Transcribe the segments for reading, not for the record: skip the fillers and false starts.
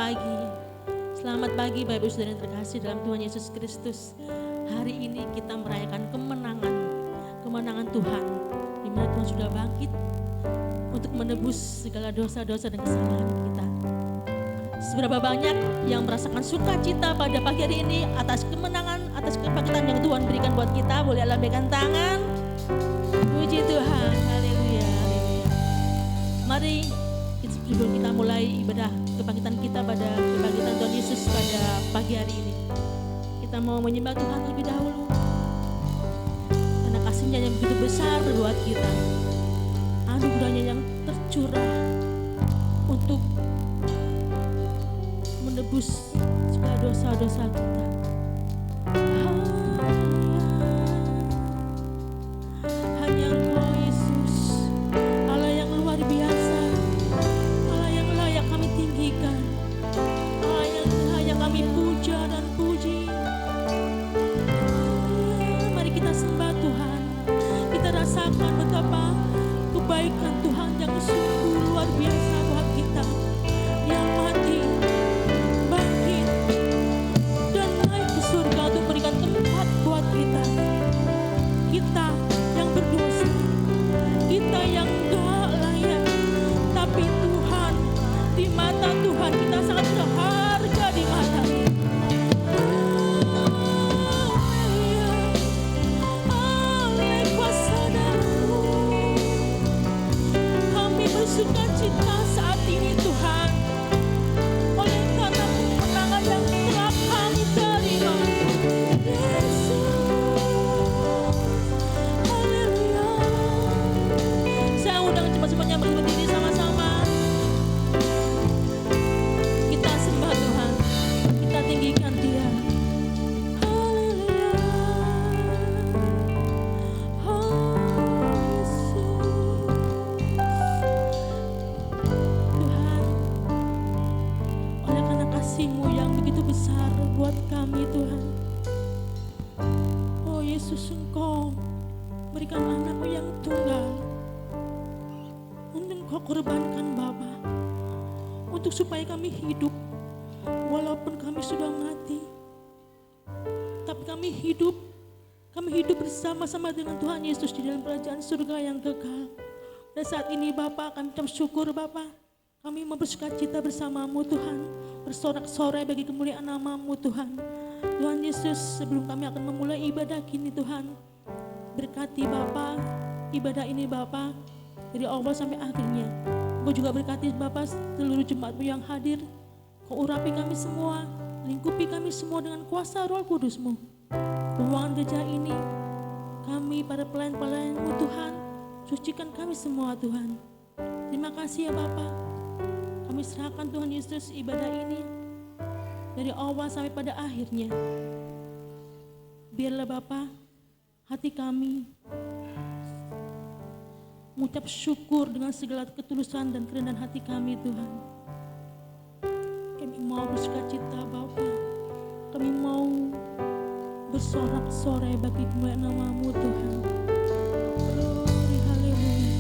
pagi. Selamat pagi Bapak Ibu Saudara yang terkasih dalam Tuhan Yesus Kristus. Hari ini kita merayakan kemenangan Tuhan, di mana Tuhan sudah bangkit untuk menebus segala dosa-dosa dan kesalahan kita. Seberapa banyak yang merasakan sukacita pada pagi hari ini atas kemenangan, atas kebangkitan yang Tuhan berikan buat kita. Boleh lambaikan tangan. Puji Tuhan, haleluya. Mari sebelum kita mulai ibadah kebangkitan kita pada kebangkitan Tuhan Yesus pada pagi hari ini, kita mau menyembah Tuhan lebih dahulu karena kasih-Nya yang begitu besar buat kita, anugerah-Nya yang tercurah untuk menebus segala dosa-dosa kita. Hanya Engkau Yesus, Allah yang luar biasa, Allah yang layak kami tinggikan, Allah yang layak kami puja dan puji. Mari kita sembah Tuhan, kita rasakan betapa kebaikan Tuhan yang sungguh luar biasa buat kita, yang mati, bangkit, dan naik ke surga untuk berikan tempat buat kita. Kita yang berdosa, kita yang gak layak, tapi Tuhan, di mata Tuhan kita sangat berharga di mata-Nya. Oleh kuasa darah-Mu, kami bersuka cita saat ini Tuhan, oleh karena kemenangan yang telah kami terima. Yesus, haleluya. Saya undang cepat-cepatnya berdiri sama-sama. Kita sembah Tuhan, kita tinggikan Dia. Haleluya. Oh Yesus, Tuhan, oleh karena kasih-Mu yang begitu besar buat kami Tuhan. Oh Yesus, Engkau berikan anak-Mu yang tunggal untuk Engkau korbankan Bapa, untuk supaya kami hidup walaupun kami sudah mati, tapi kami hidup bersama-sama dengan Tuhan Yesus di dalam kerajaan surga yang kekal. Dan saat ini Bapa, kami ucap syukur Bapa, kami mau bersukacita bersama-Mu Tuhan, bersorak-sorai bagi kemuliaan nama-Mu Tuhan. Tuhan Yesus, sebelum kami akan memulai ibadah kini Tuhan, berkati Bapa ibadah ini Bapa, dari awal sampai akhirnya. Engkau juga berkati Bapa seluruh jemaat-Mu yang hadir. Kau urapi kami semua, lingkupi kami semua dengan kuasa Roh Kudus-Mu. Ruangan gereja ini, kami para pelayan-pelayan-Mu Tuhan, sucikan kami semua Tuhan. Terima kasih ya Bapa. Kami serahkan Tuhan Yesus ibadah ini dari awal sampai pada akhirnya. Biarlah Bapa, hati kami mengucap syukur dengan segala ketulusan dan kerendahan hati kami Tuhan. Kami mau bersukacita Bapa, kami mau bersorak-sorai bagi kemuliaan nama-Mu Tuhan. Glory, haleluya.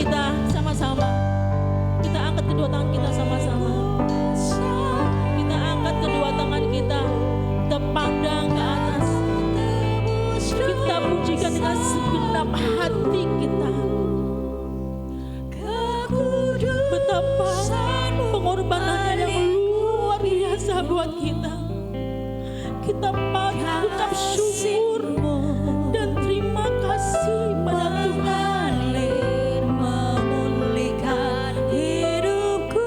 kita sama-sama. Kita angkat kedua tangan kita sama-sama. Kita angkat kedua tangan kita. Kita pandang ke atas. Kita pujikan dengan segenap hati kita. Betapa pengorbanannya yang luar biasa buat kita. Kita patut ucap syukur dan terima kasih pada Tuhan. Memulihkan hidupku.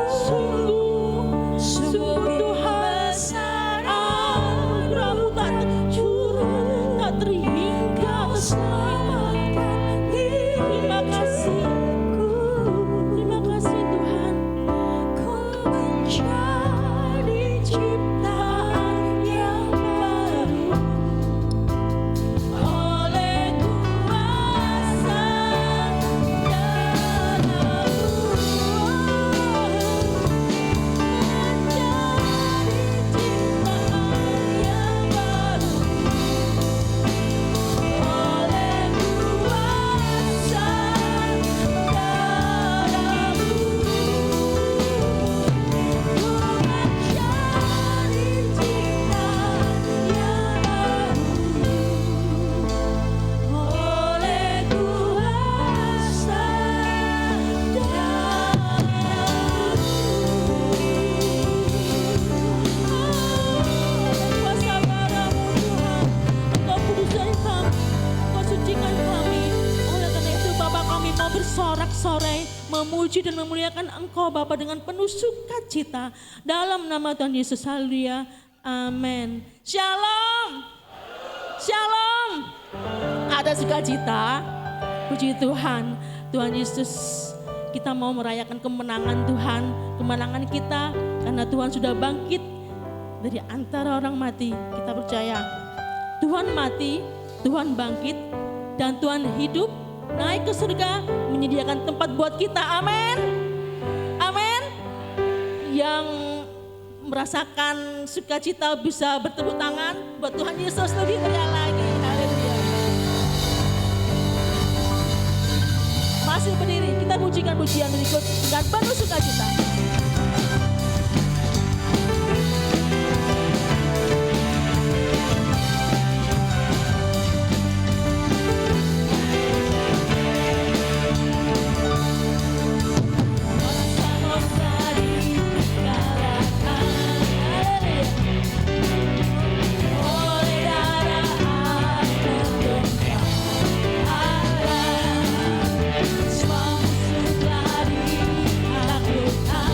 Sungguh Tuhan, anugerah-Mu tak tercurah, tak terhingga, terselamatkan. Terima kasih. Terima kasih Tuhan. Kau menjadi ciptaan yang baru. Oleh kuasa darah-Mu menjadi ciptaan yang baru. Oleh kuasa darah-Mu bersorak-sorai, memuji dan memuliakan Engkau Bapa dengan penuh sukacita dalam nama Tuhan Yesus. Haleluya. Amin. Shalom. Shalom. Ada sukacita. Puji Tuhan. Tuhan Yesus, kita mau merayakan kemenangan Tuhan, kemenangan kita karena Tuhan sudah bangkit dari antara orang mati. Kita percaya Tuhan mati, Tuhan bangkit, dan Tuhan hidup, naik ke surga, menyediakan tempat buat kita. Amin. Amin. Yang merasakan sukacita bisa bertepuk tangan buat Tuhan Yesus lebih meriah lagi. Haleluya. Masih berdiri, kita pujikan pujian berikut dengan penuh sukacita. Semua musuh telah ditaklukkan.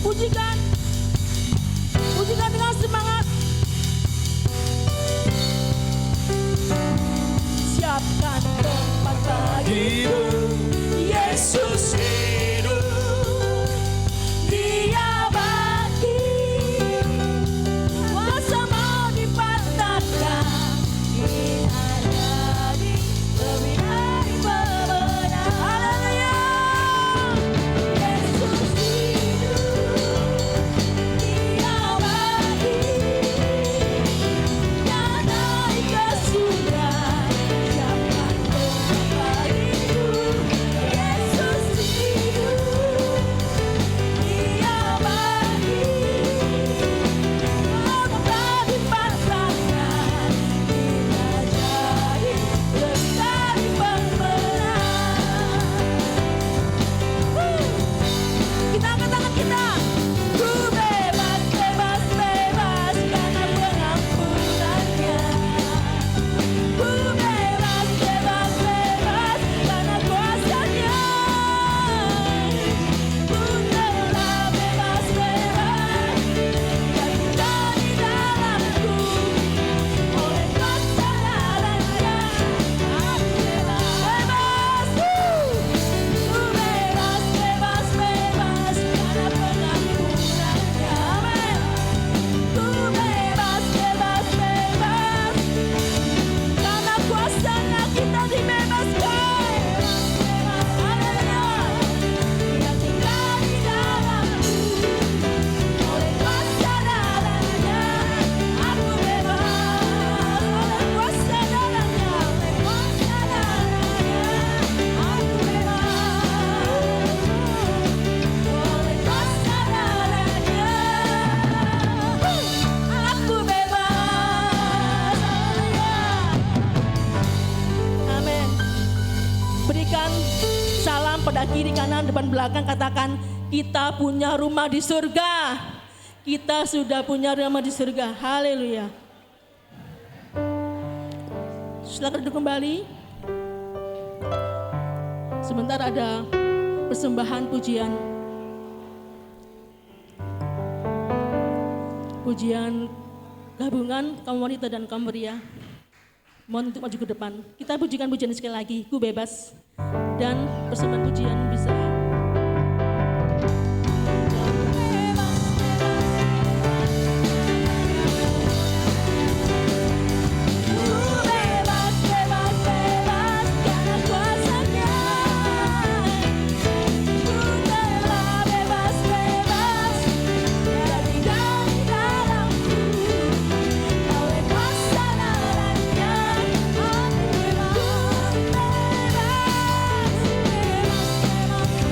Pujikan, pujikan dengan semangat. Siapkan tempat bagimu, Yesus hidup. Dia bangkit, kuasa mau dipatahkan. Kita jadi lebih dari pemenang. Haleluya. Yesus hidup, Dia bangkit, Dia naik ke surga. Siapkan tempat bagimu, Yesus hidup. Dia bangkit, kuasa dipatahkan. Kita jadi lebih dari pemenang. Kita angkat tangan kita. Ku bebas, bebas, bebas karena pengampunannya. Ku bebas, bebas, bebas karena kuasanya. Ku telah bebas, bebas, Dia tinggal di dalamku. Oleh kuasa darahnya, aku bebas, bebas. Ku bebas, bebas, bebas karena pengampunannya. Amin. Ku bebas, bebas, bebas karena kuasanya kita dibebaskan. Haleluya. Dia tinggal di dalamku. Oleh kuasa darahnya, aku bebas. Oleh kuasa darahnya, oleh kuasa darahnya, aku bebas. Oleh kuasa darahnya, aku bebas. Amin. Berikan salam pada kiri kanan depan belakang, katakan kita punya rumah di surga. Kita sudah punya rumah di surga. Haleluya. Silakan duduk kembali. Sebentar ada persembahan pujian. Pujian gabungan kaum wanita dan kaum pria. Mohon untuk maju ke depan. Kita pujikan pujian sekali lagi. Ku bebas. Dan persembahan pujian bisa. Ku bebas, bebas, bebas karena kuasanya. Ku telah bebas, bebas, Dia tinggal di dalamku. Oleh kuasa darahnya, aku bebas, bebas, bebas, bebas.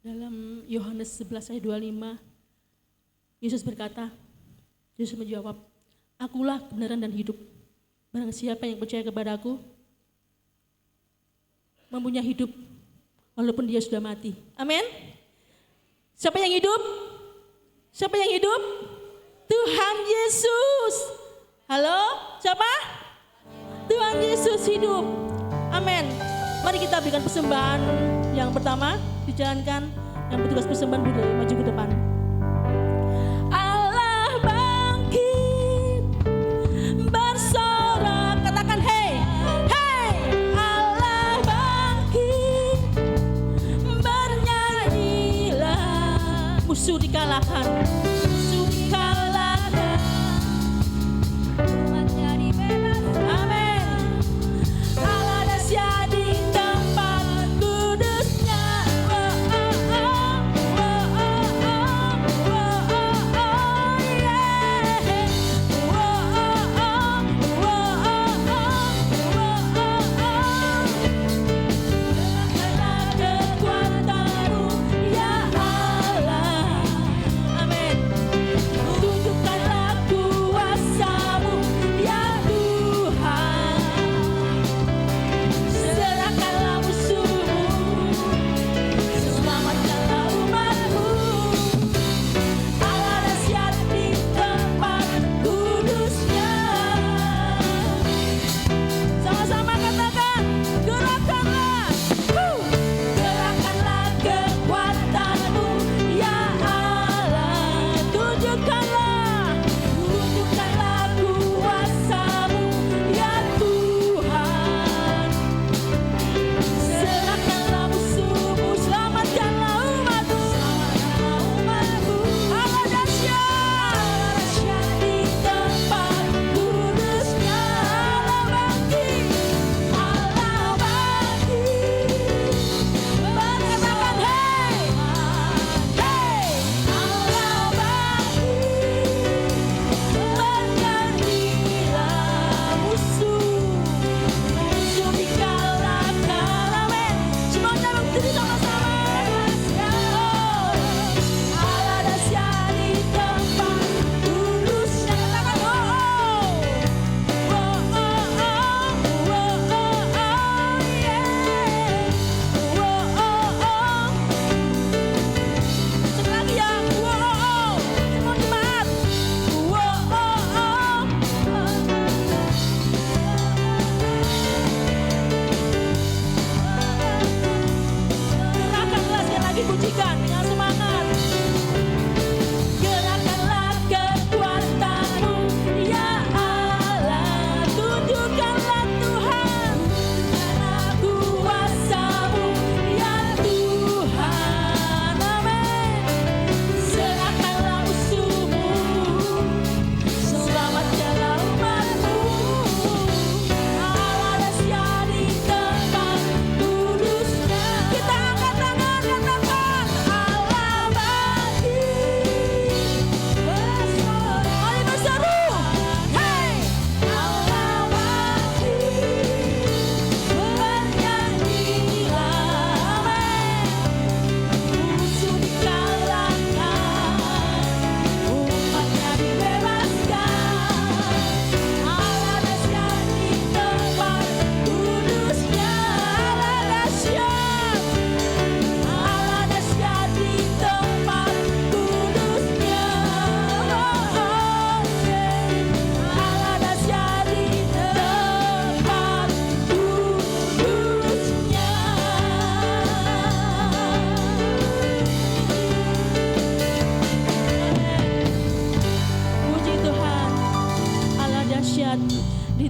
Dalam Yohanes 11 ayat 25, Yesus berkata, Yesus menjawab, "Akulah kebenaran dan hidup. Barang siapa yang percaya kepadaku, mempunyai hidup walaupun dia sudah mati." Amin. Siapa yang hidup? Siapa yang hidup? Tuhan Yesus. Halo, siapa? Tuhan Yesus hidup. Amin. Mari kita berikan persembahan yang pertama, dijalankan. Yang bertugas persembahan boleh maju ke depan. Allah bangkit, bersorak, katakan hey, hey. Allah bangkit, bernyanyilah, musuh dikalahkan, musuh dikalahkan, umatnya dibebaskan. Amin. Allah dahsyat di tempat kudusnya.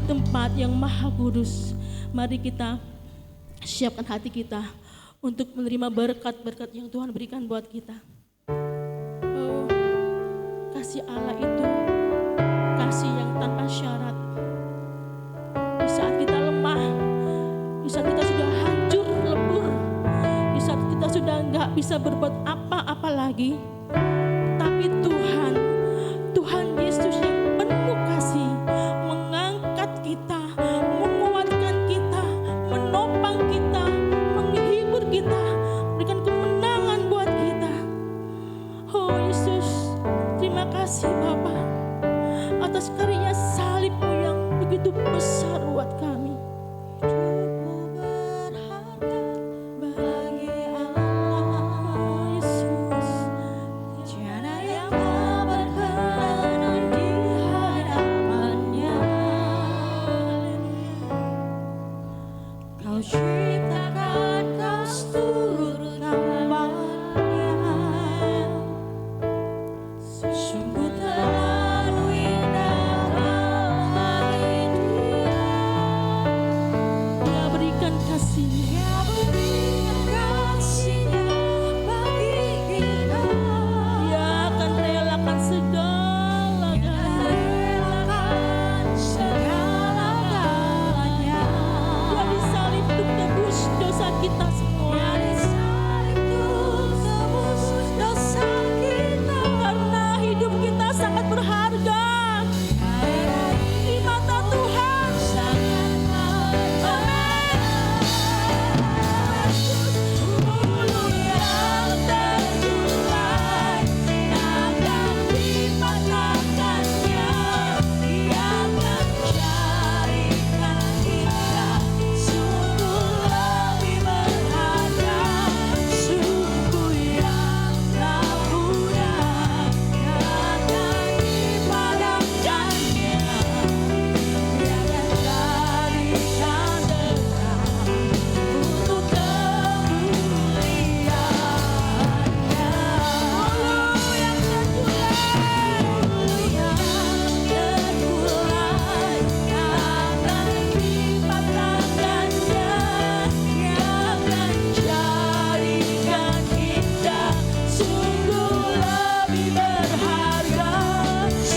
tempat yang maha kudus. Mari kita siapkan hati kita untuk menerima berkat-berkat yang Tuhan berikan buat kita. Oh, kasih Allah itu kasih yang tanpa syarat. Di saat kita lemah, di saat kita sudah hancur lebur, di saat kita sudah nggak bisa berbuat apa-apa lagi, tapi Tuhan Yesus yang penuh kasih mengangkat kita, menguatkan kita, menopang kita, menghibur kita, berikan kemenangan buat besar buat kami. Cukup berharga bagi Allah Yesus. Tiada yang tak berkenan di hadapannya. Kau ciptakan, kau turutkan banyak. Sungguh terlalu indah bagi Dia. Dia berikan kasih-Nya. Dia berikan kasih-Nya bagi kita. Dia akan relakan segala-galanya. Relakan segala-galanya. Dia disalib untuk tebus dosa kita semua. Dia disalib untuk tebus dosa kita. Karena hidup kita sangat berharga di mata Tuhan. Bulu yang terkulai akan dipatahkannya. Dia akan carikan kita. Sungguh lebih berharga. Sungguh yang tak mudah akan dipadamkannya. Dia akan carikan terang untuk kemuliaannya. Bulu yang terkulai akan dipatahkannya. Dia akan jadikan kita sungguh lebih berharga.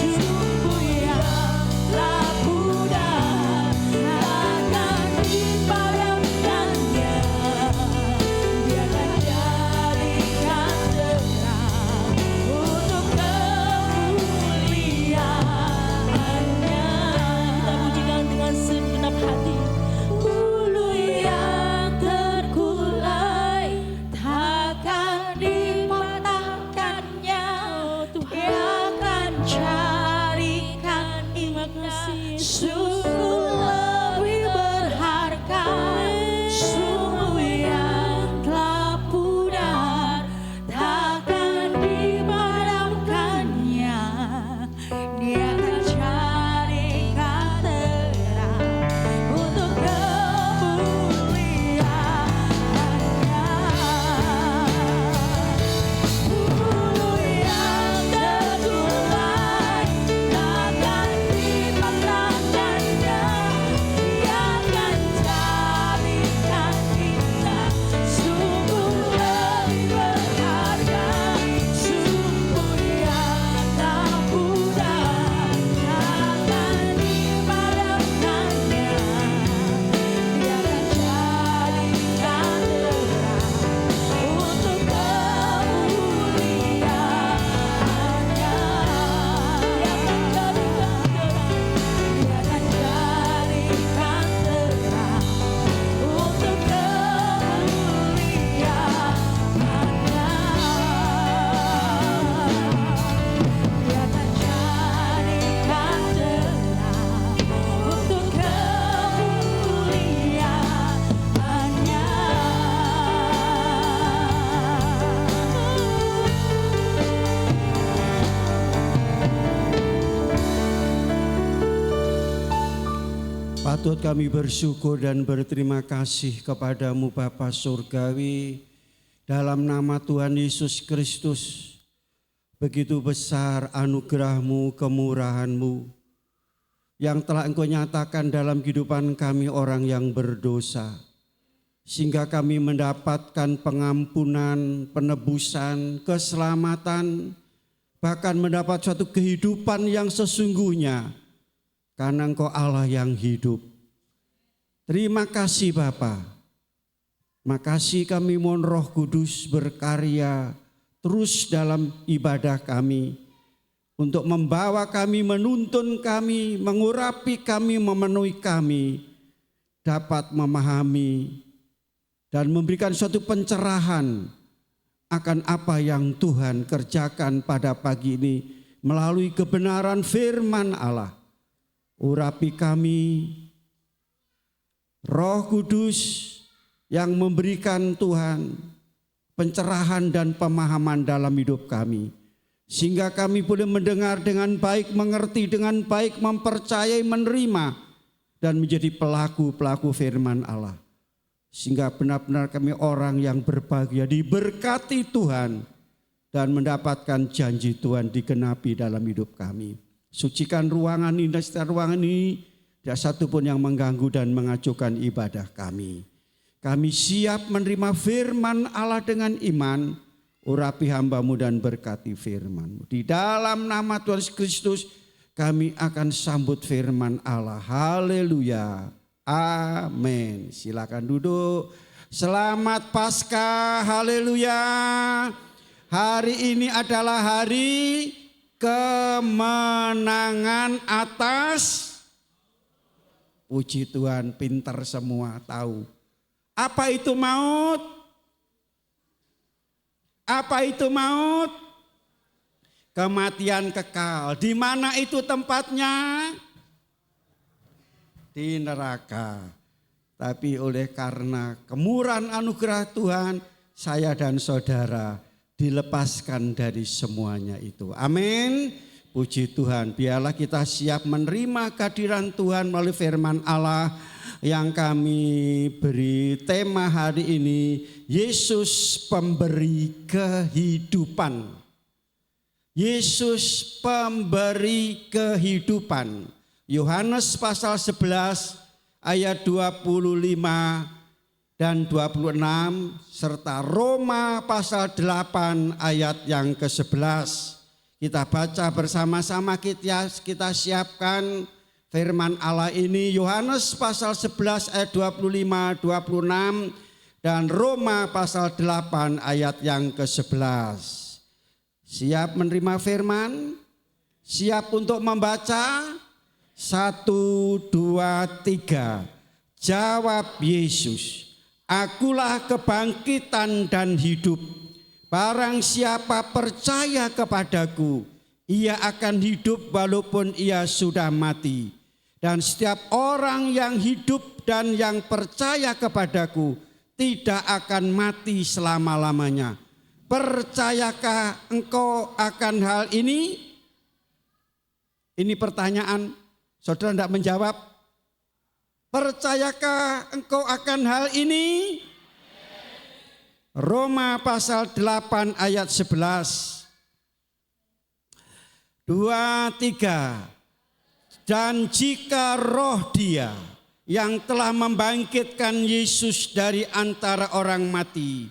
Sungguh yang tak mudah akan dipadamkannya. Dia akan jadikan terang untuk kemuliaannya. Kita pujikan dengan segenap hati. Bulu yang terkulai takkan dipatahkannya. Dia akan carikan kita sungguh lebih berharga. Sungguh yang telah pudar takkan dipadamkannya. Dia akan carikan terang untuk kemuliaannya. Bulu yang terkulai akan dipatahkannya. Dia akan jadikan kita sungguh lebih berharga. Sungguh yang tak mudah akan dipadamkannya. Dia akan jadikan terang untuk kemuliaannya. Dia akan jadikan terang. Dia akan jadikan terang untuk kemuliaannya. Dia akan jadikan terang untuk kemuliaannya. Patut kami bersyukur dan berterima kasih kepadamu Bapa Surgawi, dalam nama Tuhan Yesus Kristus. Begitu besar anugerah-Mu, kemurahan-Mu yang telah Engkau nyatakan dalam kehidupan kami orang yang berdosa, sehingga kami mendapatkan pengampunan, penebusan, keselamatan, bahkan mendapat suatu kehidupan yang sesungguhnya, karena Engkau Allah yang hidup. Terima kasih Bapa. Makasih kami mohon Roh Kudus berkarya terus dalam ibadah kami, untuk membawa kami, menuntun kami, mengurapi kami, memenuhi kami, dapat memahami dan memberikan suatu pencerahan akan apa yang Tuhan kerjakan pada pagi ini melalui kebenaran firman Allah. Urapi kami, Roh Kudus yang memberikan Tuhan pencerahan dan pemahaman dalam hidup kami. Sehingga kami boleh mendengar dengan baik, mengerti dengan baik, mempercayai, menerima, dan menjadi pelaku-pelaku firman Allah. Sehingga benar-benar kami orang yang berbahagia, diberkati Tuhan, dan mendapatkan janji Tuhan digenapi dalam hidup kami. Sucikan ruangan ini, dan setiap ruangan ini, tidak satu pun yang mengganggu dan mengacuhkan ibadah kami. Kami siap menerima firman Allah dengan iman. Urapi hamba-Mu dan berkati firman-Mu. Di dalam nama Tuhan Yesus Kristus kami akan sambut firman Allah. Haleluya. Amin. Silakan duduk. Selamat Paskah. Haleluya. Hari ini adalah hari kemenangan atas. Puji Tuhan, pintar semua tahu. Apa itu maut? Apa itu maut? Kematian kekal. Di mana itu tempatnya? Di neraka. Tapi oleh karena kemurahan anugerah Tuhan, saya dan saudara dilepaskan dari semuanya itu. Amin. Puji Tuhan. Biarlah kita siap menerima kehadiran Tuhan melalui firman Allah yang kami beri tema hari ini, Yesus pemberi kehidupan. Yesus pemberi kehidupan. Yohanes pasal 11 ayat 25 dan 26 serta Roma pasal 8 ayat yang ke-11. Kita baca bersama-sama, kita siapkan firman Allah ini. Yohanes pasal 11 ayat 25, 26 dan Roma pasal 8 ayat yang ke-11. Siap menerima firman? Siap untuk membaca? 1, 2, 3. Jawab Yesus, akulah kebangkitan dan hidup. Barang siapa percaya kepadaku, ia akan hidup walaupun ia sudah mati. Dan setiap orang yang hidup dan yang percaya kepadaku tidak akan mati selama-lamanya. Percayakah engkau akan hal ini? Ini pertanyaan, saudara tidak menjawab. Percayakah engkau akan hal ini? Roma pasal 8 ayat 11. 2, 3. Dan jika roh Dia yang telah membangkitkan Yesus dari antara orang mati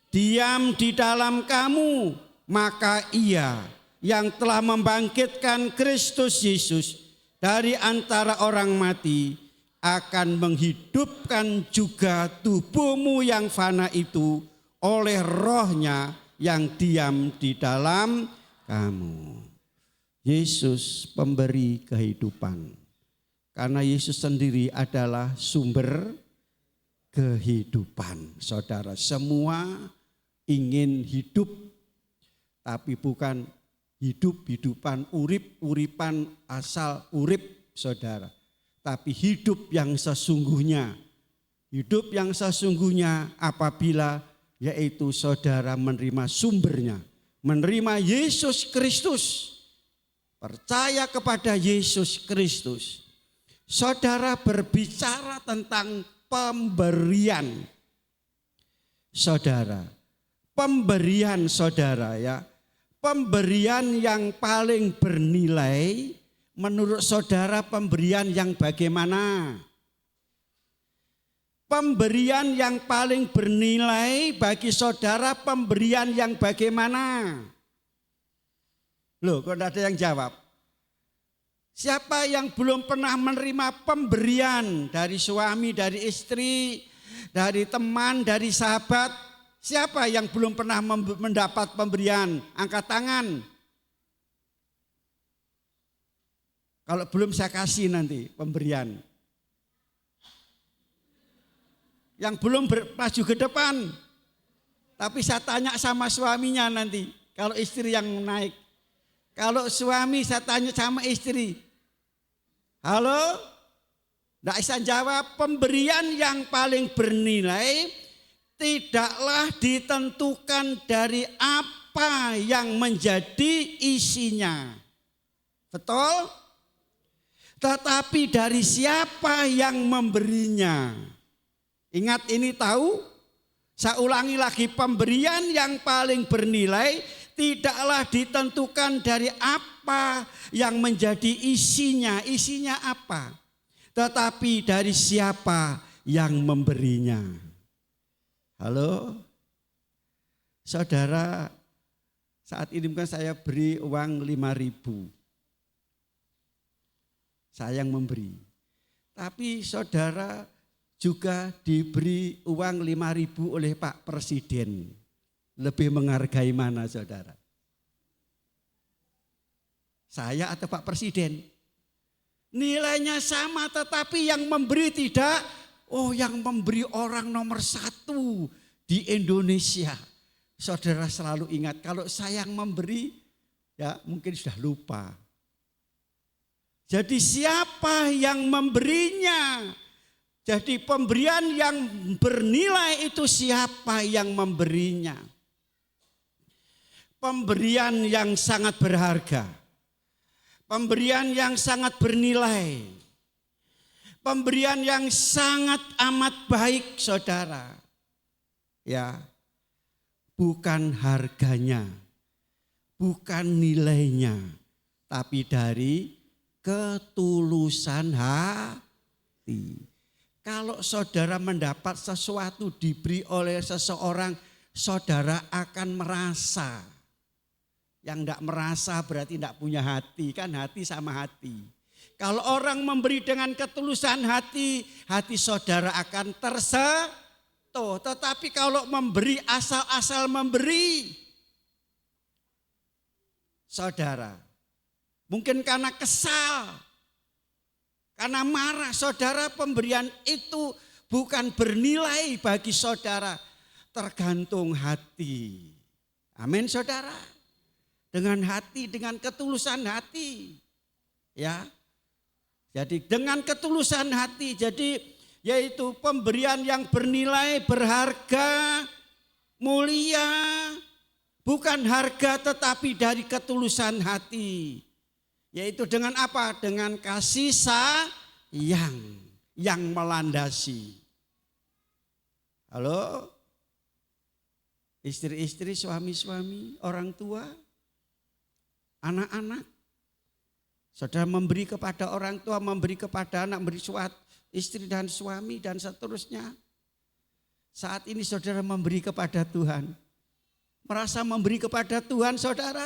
diam di dalam kamu, maka Ia yang telah membangkitkan Kristus Yesus dari antara orang mati akan menghidupkan juga tubuhmu yang fana itu oleh rohnya yang diam di dalam kamu. Yesus pemberi kehidupan. Karena Yesus sendiri adalah sumber kehidupan. Saudara, semua ingin hidup, tapi bukan hidup-hidupan urip-uripan asal urip, saudara. Tapi hidup yang sesungguhnya. Hidup yang sesungguhnya apabila yaitu saudara menerima sumbernya. Menerima Yesus Kristus. Percaya kepada Yesus Kristus. Saudara berbicara tentang pemberian. Saudara, pemberian saudara ya. Pemberian yang paling bernilai menurut saudara pemberian yang bagaimana? Pemberian yang paling bernilai bagi saudara pemberian yang bagaimana? Loh, kok tidak ada yang jawab? Siapa yang belum pernah menerima pemberian dari suami, dari istri, dari teman, dari sahabat? Siapa yang belum pernah mendapat pemberian? Angkat tangan. Kalau belum saya kasih nanti pemberian. Yang belum maju ke depan. Tapi saya tanya sama suaminya nanti. Kalau istri yang naik. Kalau suami saya tanya sama istri. Halo? Nggak bisa jawab. Pemberian yang paling bernilai tidaklah ditentukan dari apa yang menjadi isinya. Betul? Tetapi dari siapa yang memberinya. Ingat ini tahu? Saya ulangi lagi, pemberian yang paling bernilai tidaklah ditentukan dari apa yang menjadi isinya. Isinya apa? Tetapi dari siapa yang memberinya. Halo? Saudara, saat ini kan saya beri uang 5.000. Saya yang memberi. Tapi saudara juga diberi uang 5.000 oleh Pak Presiden. Lebih menghargai mana saudara? Saya atau Pak Presiden? Nilainya sama tetapi yang memberi tidak. Oh, yang memberi orang nomor 1 di Indonesia. Saudara selalu ingat kalau saya yang memberi ya mungkin sudah lupa. Jadi siapa yang memberinya? Jadi pemberian yang bernilai itu siapa yang memberinya. Pemberian yang sangat berharga. Pemberian yang sangat bernilai. Pemberian yang sangat amat baik saudara. Ya, bukan harganya, bukan nilainya, tapi dari ketulusan hati. Kalau saudara mendapat sesuatu diberi oleh seseorang, saudara akan merasa. Yang tidak merasa berarti tidak punya hati, kan hati sama hati. Kalau orang memberi dengan ketulusan hati, hati saudara akan tersentuh. Tetapi kalau memberi asal-asal memberi, saudara, mungkin karena kesal, karena marah, saudara, pemberian itu bukan bernilai bagi saudara. Tergantung hati. Amin saudara. Dengan hati, dengan ketulusan hati. Ya. Jadi dengan ketulusan hati. Jadi yaitu pemberian yang bernilai, berharga, mulia. Bukan harga tetapi dari ketulusan hati. Yaitu dengan apa? Dengan kasih sayang yang melandasi. Halo? Istri-istri, suami-suami, orang tua, anak-anak. Saudara memberi kepada orang tua, memberi kepada anak, memberi suatu istri dan suami dan seterusnya. Saat ini saudara memberi kepada Tuhan. Merasa memberi kepada Tuhan saudara.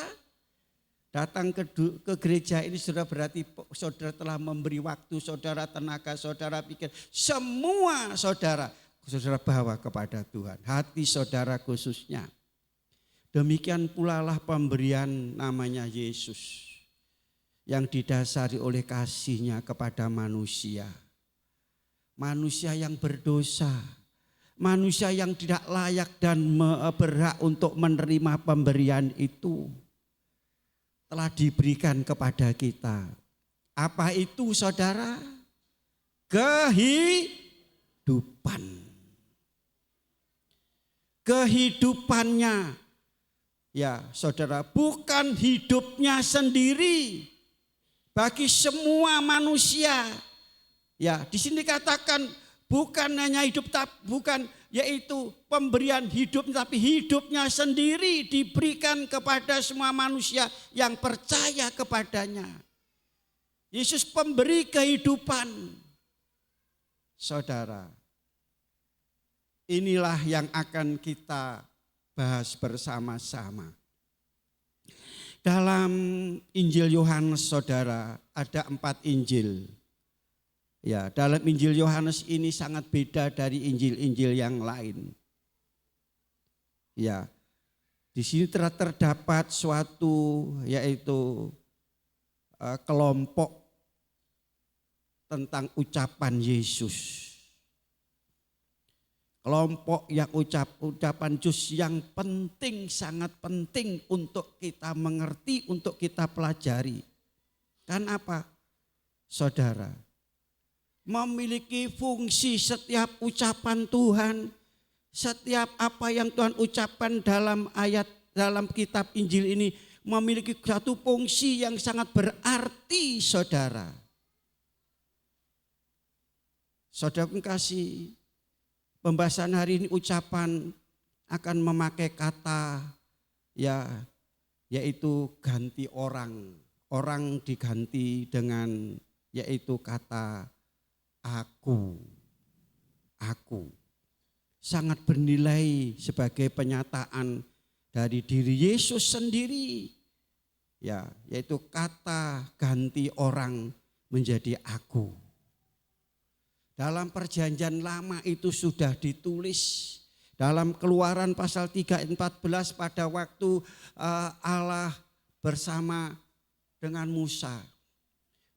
Datang ke gereja ini sudah berarti saudara telah memberi waktu, saudara tenaga, saudara pikir. Semua saudara bawa kepada Tuhan. Hati saudara khususnya. Demikian pula lah pemberian namanya Yesus. Yang didasari oleh kasihnya kepada manusia. Manusia yang berdosa. Manusia yang tidak layak dan berhak untuk menerima pemberian itu. Telah diberikan kepada kita. Apa itu saudara? Kehidupan. Kehidupannya. Ya saudara, bukan hidupnya sendiri. Bagi semua manusia. Ya, di sini dikatakan bukan hanya hidup, bukan yaitu pemberian hidup, tapi hidupnya sendiri diberikan kepada semua manusia yang percaya kepadanya. Yesus pemberi kehidupan. Saudara, inilah yang akan kita bahas bersama-sama. Dalam Injil Yohanes saudara, ada 4 Injil. Ya, dalam Injil Yohanes ini sangat beda dari Injil-Injil yang lain. Ya, di sini terdapat suatu yaitu kelompok tentang ucapan Yesus. Kelompok yang ucapan Yesus yang penting, sangat penting untuk kita mengerti, untuk kita pelajari. Kan apa? Saudara, memiliki fungsi setiap ucapan Tuhan. Setiap apa yang Tuhan ucapkan dalam ayat, dalam kitab Injil ini memiliki satu fungsi yang sangat berarti, saudara. Saudara kasih, pembahasan hari ini ucapan akan memakai kata yaitu ganti orang. Orang diganti dengan yaitu kata aku. Aku. Sangat bernilai sebagai penyataan dari diri Yesus sendiri. Ya, yaitu kata ganti orang menjadi aku. Dalam perjanjian lama itu sudah ditulis dalam Keluaran pasal 3 ayat 14 pada waktu Allah bersama dengan Musa.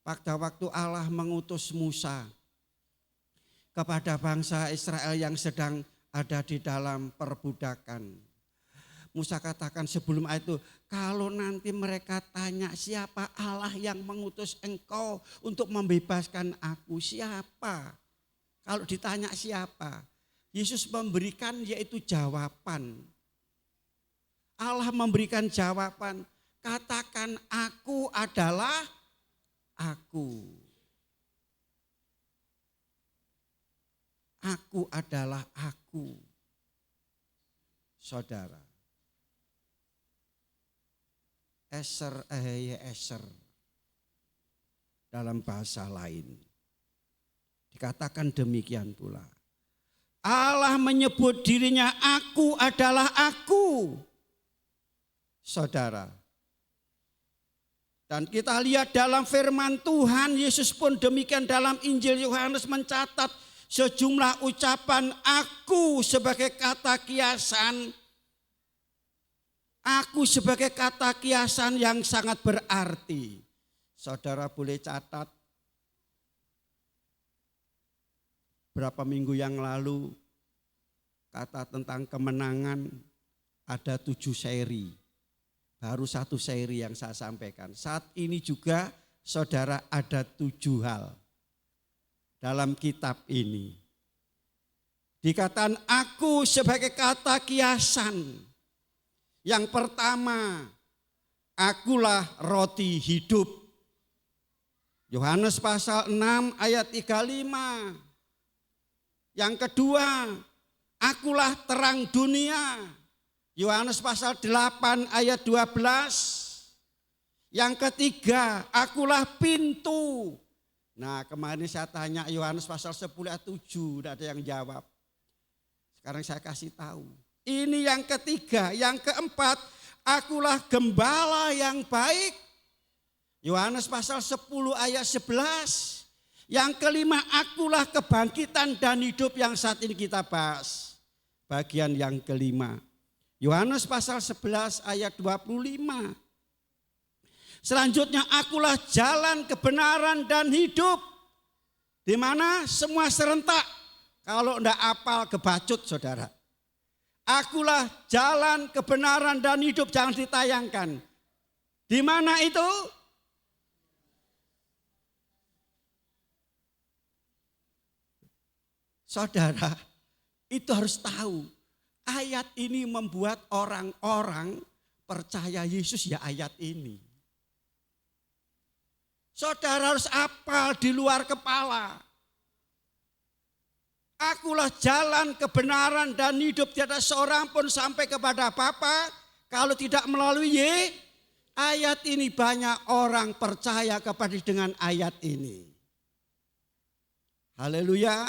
Pada waktu Allah mengutus Musa kepada bangsa Israel yang sedang ada di dalam perbudakan. Musa katakan sebelum itu, kalau nanti mereka tanya siapa Allah yang mengutus engkau untuk membebaskan aku, siapa? Kalau ditanya siapa? Yesus memberikan yaitu jawaban. Allah memberikan jawaban, katakan aku adalah aku. Aku adalah aku. Saudara. Eser dalam bahasa lain. Dikatakan demikian pula. Allah menyebut dirinya aku adalah aku. Saudara. Dan kita lihat dalam firman Tuhan, Yesus pun demikian dalam Injil Yohanes mencatat sejumlah ucapan aku sebagai kata kiasan. Aku sebagai kata kiasan yang sangat berarti. Saudara boleh catat. Berapa minggu yang lalu kata tentang kemenangan ada 7 seri. Baru 1 seri yang saya sampaikan. Saat ini juga saudara ada 7 hal dalam kitab ini. Dikatakan aku sebagai kata kiasan. Yang pertama, akulah roti hidup. Yohanes pasal 6 ayat 35. Yang kedua, akulah terang dunia. Yohanes pasal 8 ayat 12. Yang ketiga, akulah pintu. Nah, kemarin saya tanya Yohanes pasal 10 ayat 7, tidak ada yang jawab. Sekarang saya kasih tahu. Ini yang ketiga, yang keempat, akulah gembala yang baik. Yohanes pasal 10 ayat 11. Yang kelima, akulah kebangkitan dan hidup yang saat ini kita bahas. Bagian yang kelima. Yohanes pasal 11 ayat 25. Selanjutnya, akulah jalan kebenaran dan hidup. Di mana semua serentak. Kalau enggak apal kebacut, saudara. Akulah jalan kebenaran dan hidup, jangan ditayangkan. Di mana itu? Saudara, itu harus tahu. Ayat ini membuat orang-orang percaya Yesus ya ayat ini. Saudara harus apal di luar kepala. Akulah jalan kebenaran dan hidup, tiada seorang pun sampai kepada Bapa kalau tidak melalui ayat ini. Banyak orang percaya kepada dengan ayat ini. Haleluya.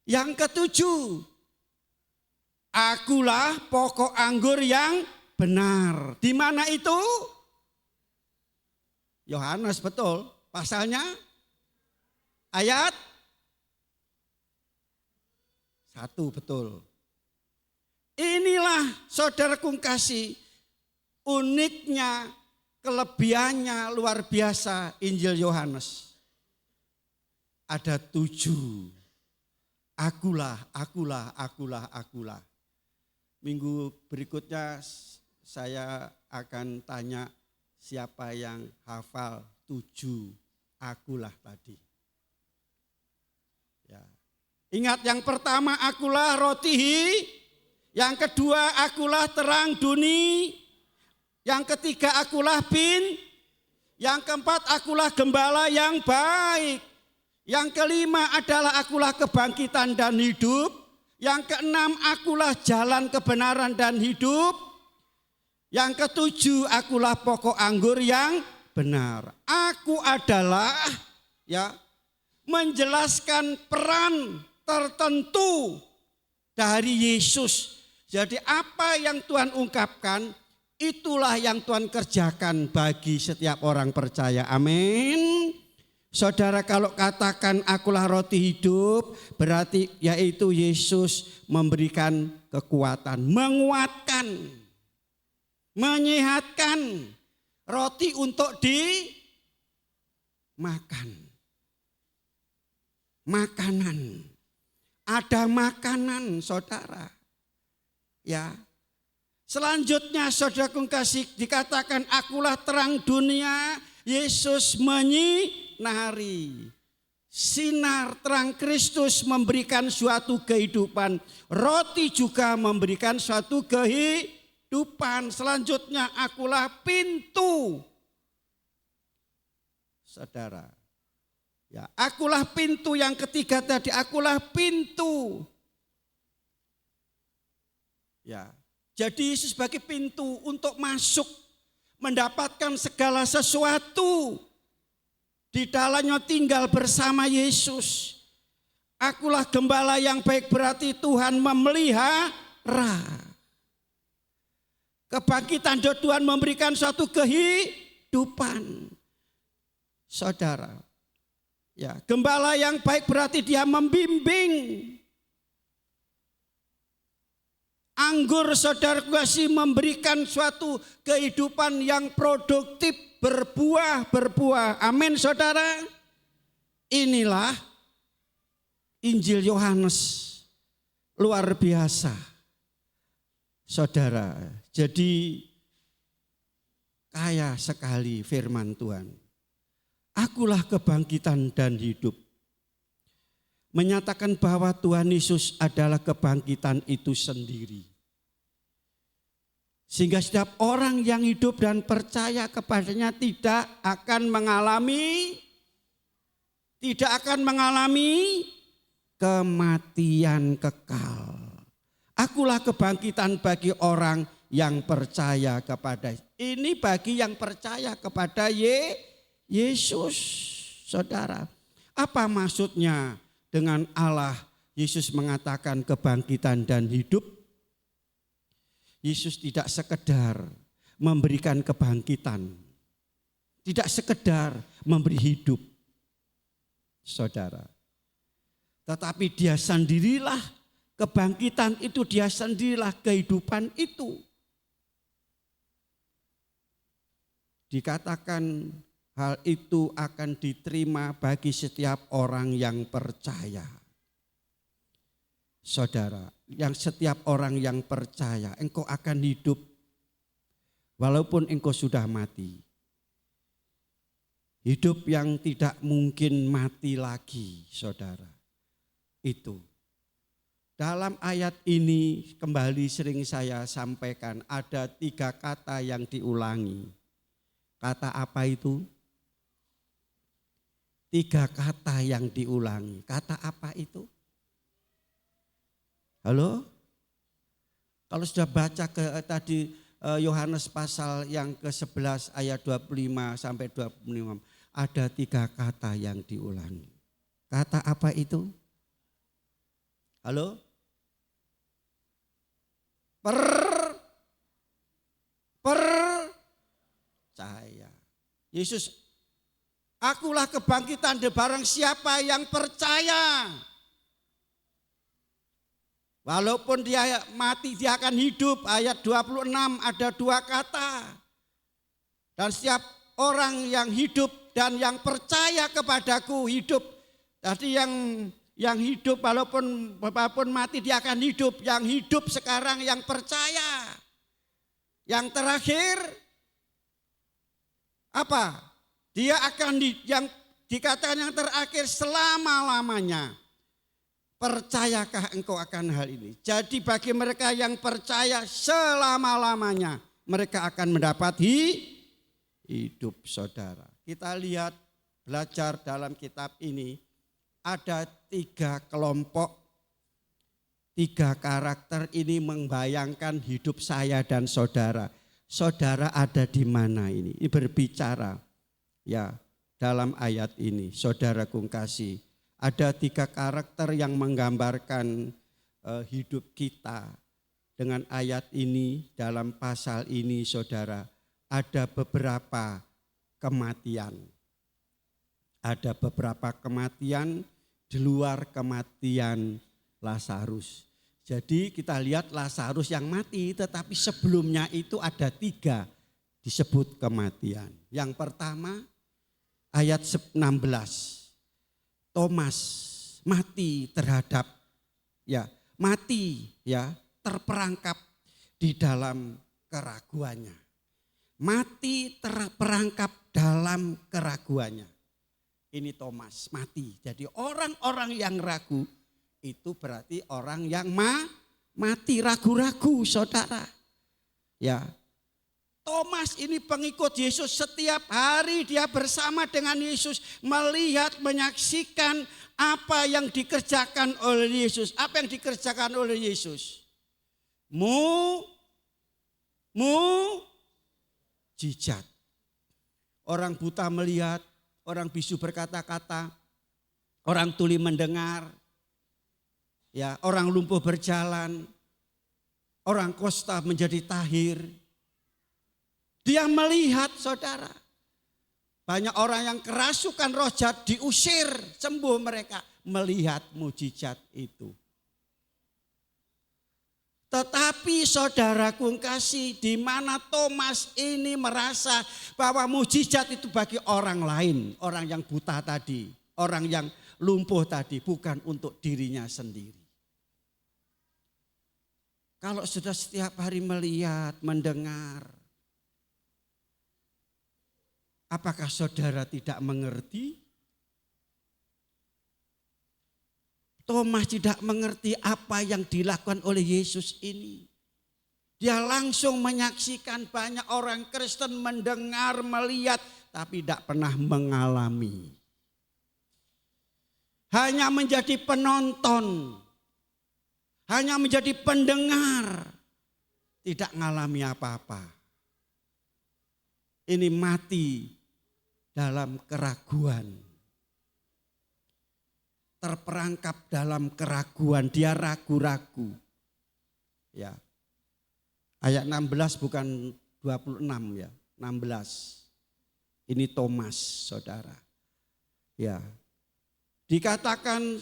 Yang ketujuh, akulah pokok anggur yang benar. Di mana itu? Yohanes, betul. Pasalnya ayat 1, betul. Inilah saudaraku kasih, uniknya, kelebihannya luar biasa Injil Yohanes. Ada 7. Akulah, akulah, akulah, akulah. Minggu berikutnya saya akan tanya siapa yang hafal 7 akulah tadi. Ingat, yang pertama akulah roti, yang kedua akulah terang dunia, yang ketiga akulah yang keempat akulah gembala yang baik, yang kelima adalah akulah kebangkitan dan hidup, yang keenam akulah jalan kebenaran dan hidup, yang ketujuh akulah pokok anggur yang benar. Aku adalah menjelaskan peran tertentu dari Yesus. Jadi apa yang Tuhan ungkapkan, itulah yang Tuhan kerjakan bagi setiap orang percaya. Amin. Saudara, kalau katakan akulah roti hidup, berarti yaitu Yesus memberikan kekuatan, menguatkan, menyehatkan, roti untuk dimakan. Makanan. Ada makanan, saudara. Ya. Selanjutnya, saudaraku kasih, dikatakan akulah terang dunia. Yesus menyinari. Sinar terang Kristus memberikan suatu kehidupan. Roti juga memberikan suatu kehidupan. Selanjutnya, akulah pintu. Saudara. Ya, akulah pintu. Yang ketiga tadi, akulah pintu. Ya, jadi Yesus sebagai pintu untuk masuk, mendapatkan segala sesuatu. Di dalamnya tinggal bersama Yesus. Akulah gembala yang baik, berarti Tuhan memelihara. Kebangkitan Tuhan memberikan suatu kehidupan. Saudara. Ya, gembala yang baik berarti dia membimbing. Anggur, saudara kasih, memberikan suatu kehidupan yang produktif, berbuah. Amin, saudara. Inilah Injil Yohanes, luar biasa. Saudara, jadi kaya sekali firman Tuhan. Akulah kebangkitan dan hidup. Menyatakan bahwa Tuhan Yesus adalah kebangkitan itu sendiri. Sehingga setiap orang yang hidup dan percaya kepadanya tidak akan mengalami kematian kekal. Akulah kebangkitan bagi orang yang percaya kepada. Ini bagi yang percaya kepada Yesus, saudara. Apa maksudnya dengan Allah Yesus mengatakan kebangkitan dan hidup? Yesus tidak sekedar memberikan kebangkitan, tidak sekedar memberi hidup, saudara. Tetapi dia sendirilah kebangkitan itu, dia sendirilah kehidupan itu. Dikatakan hal itu akan diterima bagi setiap orang yang percaya. Saudara, yang setiap orang yang percaya, engkau akan hidup walaupun engkau sudah mati. Hidup yang tidak mungkin mati lagi, saudara. Itu. Dalam ayat ini kembali sering saya sampaikan, ada 3 kata yang diulangi. Kata apa itu? 3 kata yang diulangi. Kata apa itu? Halo? Kalau sudah baca tadi Yohanes pasal yang ke-11 ayat 25 sampai 25. Ada 3 kata yang diulangi. Kata apa itu? Halo? Percaya. Yesus, akulah kebangkitan barang siapa yang percaya. Walaupun dia mati, dia akan hidup. Ayat 26 ada 2 kata. Dan setiap orang yang hidup dan yang percaya kepadaku hidup. Tadi yang hidup walaupun mati dia akan hidup. Yang hidup sekarang yang percaya. Yang terakhir apa? Dia akan yang dikatakan yang terakhir selama-lamanya. Percayakah engkau akan hal ini? Jadi bagi mereka yang percaya selama-lamanya mereka akan mendapat hidup, saudara. Kita lihat, belajar dalam kitab ini ada 3 kelompok, 3 karakter ini membayangkan hidup saya dan saudara. Saudara ada di mana ini? Ini berbicara ya dalam ayat ini, saudara kasih. Ada 3 karakter yang menggambarkan hidup kita. Dengan ayat ini, dalam pasal ini saudara, ada beberapa kematian. Ada beberapa kematian di luar kematian Lazarus. Jadi kita lihat Lazarus yang mati, tetapi sebelumnya itu ada 3 disebut kematian. Yang pertama ayat 16. Thomas mati terhadap terperangkap di dalam keraguannya. Mati terperangkap dalam keraguannya. Ini Thomas mati. Jadi orang-orang yang ragu itu berarti orang yang mati, ragu-ragu, saudara. Ya. Thomas ini pengikut Yesus, setiap hari dia bersama dengan Yesus, melihat, menyaksikan apa yang dikerjakan oleh Yesus. Apa yang dikerjakan oleh Yesus? Mujizat. Orang buta melihat, orang bisu berkata-kata, orang tuli mendengar, ya, orang lumpuh berjalan, orang kusta menjadi tahir. Dia melihat, saudara, banyak orang yang kerasukan roh jahat diusir, sembuh mereka melihat mujizat itu. Tetapi saudaraku kasih, di mana Thomas ini merasa bahwa mujizat itu bagi orang lain, orang yang buta tadi, orang yang lumpuh tadi, bukan untuk dirinya sendiri. Kalau sudah setiap hari melihat, mendengar, apakah saudara tidak mengerti? Thomas tidak mengerti apa yang dilakukan oleh Yesus ini. Dia langsung menyaksikan, banyak orang Kristen mendengar, melihat, tapi tidak pernah mengalami. Hanya menjadi penonton, hanya menjadi pendengar, tidak mengalami apa-apa. Ini mati dalam keraguan. Terperangkap dalam keraguan, dia ragu-ragu. Ya. Ayat 16 bukan 26 ya, 16. Ini Thomas, saudara. Ya. Dikatakan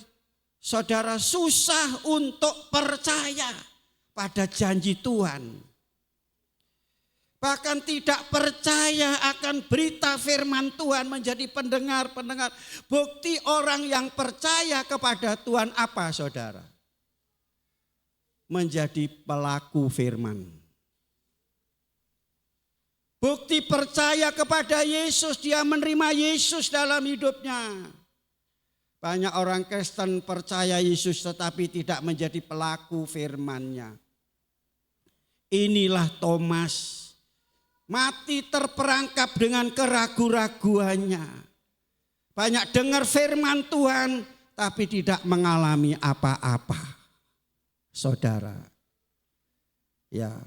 saudara susah untuk percaya pada janji Tuhan. Bahkan tidak percaya akan berita firman Tuhan, menjadi pendengar-pendengar. Bukti orang yang percaya kepada Tuhan apa, saudara? Menjadi pelaku firman. Bukti percaya kepada Yesus, dia menerima Yesus dalam hidupnya. Banyak orang Kristen percaya Yesus tetapi tidak menjadi pelaku firman-Nya. Inilah Thomas. Mati terperangkap dengan keraguan-raguannya. Banyak dengar firman Tuhan tapi tidak mengalami apa-apa. Saudara. Ya,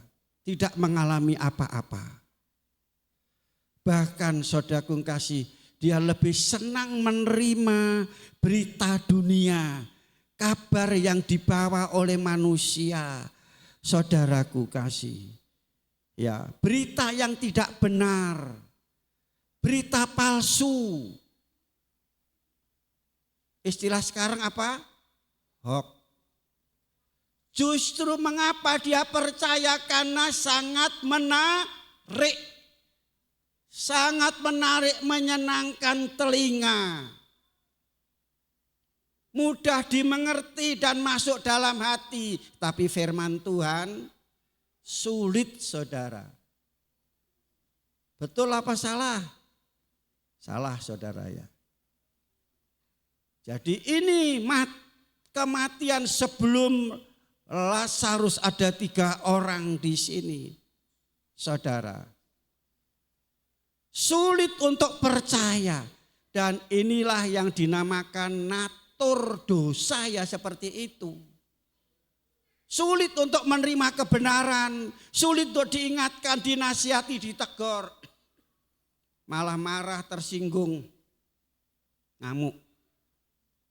tidak mengalami apa-apa. Bahkan saudaraku kasih, dia lebih senang menerima berita dunia, kabar yang dibawa oleh manusia. Saudaraku kasih. Ya, berita yang tidak benar, berita palsu. Istilah sekarang apa? Hoax. Justru mengapa dia percaya? Karena sangat menarik. Sangat menarik, menyenangkan telinga. Mudah dimengerti dan masuk dalam hati. Tapi firman Tuhan sulit, saudara. Betul apa salah? Salah, saudara ya. Jadi ini kematian sebelum Lazarus. Ada 3 orang di sini, saudara. Sulit untuk percaya, dan inilah yang dinamakan natur dosa ya, seperti itu. Sulit untuk menerima kebenaran, sulit untuk diingatkan, dinasihati, ditegur. Malah marah, tersinggung, ngamuk.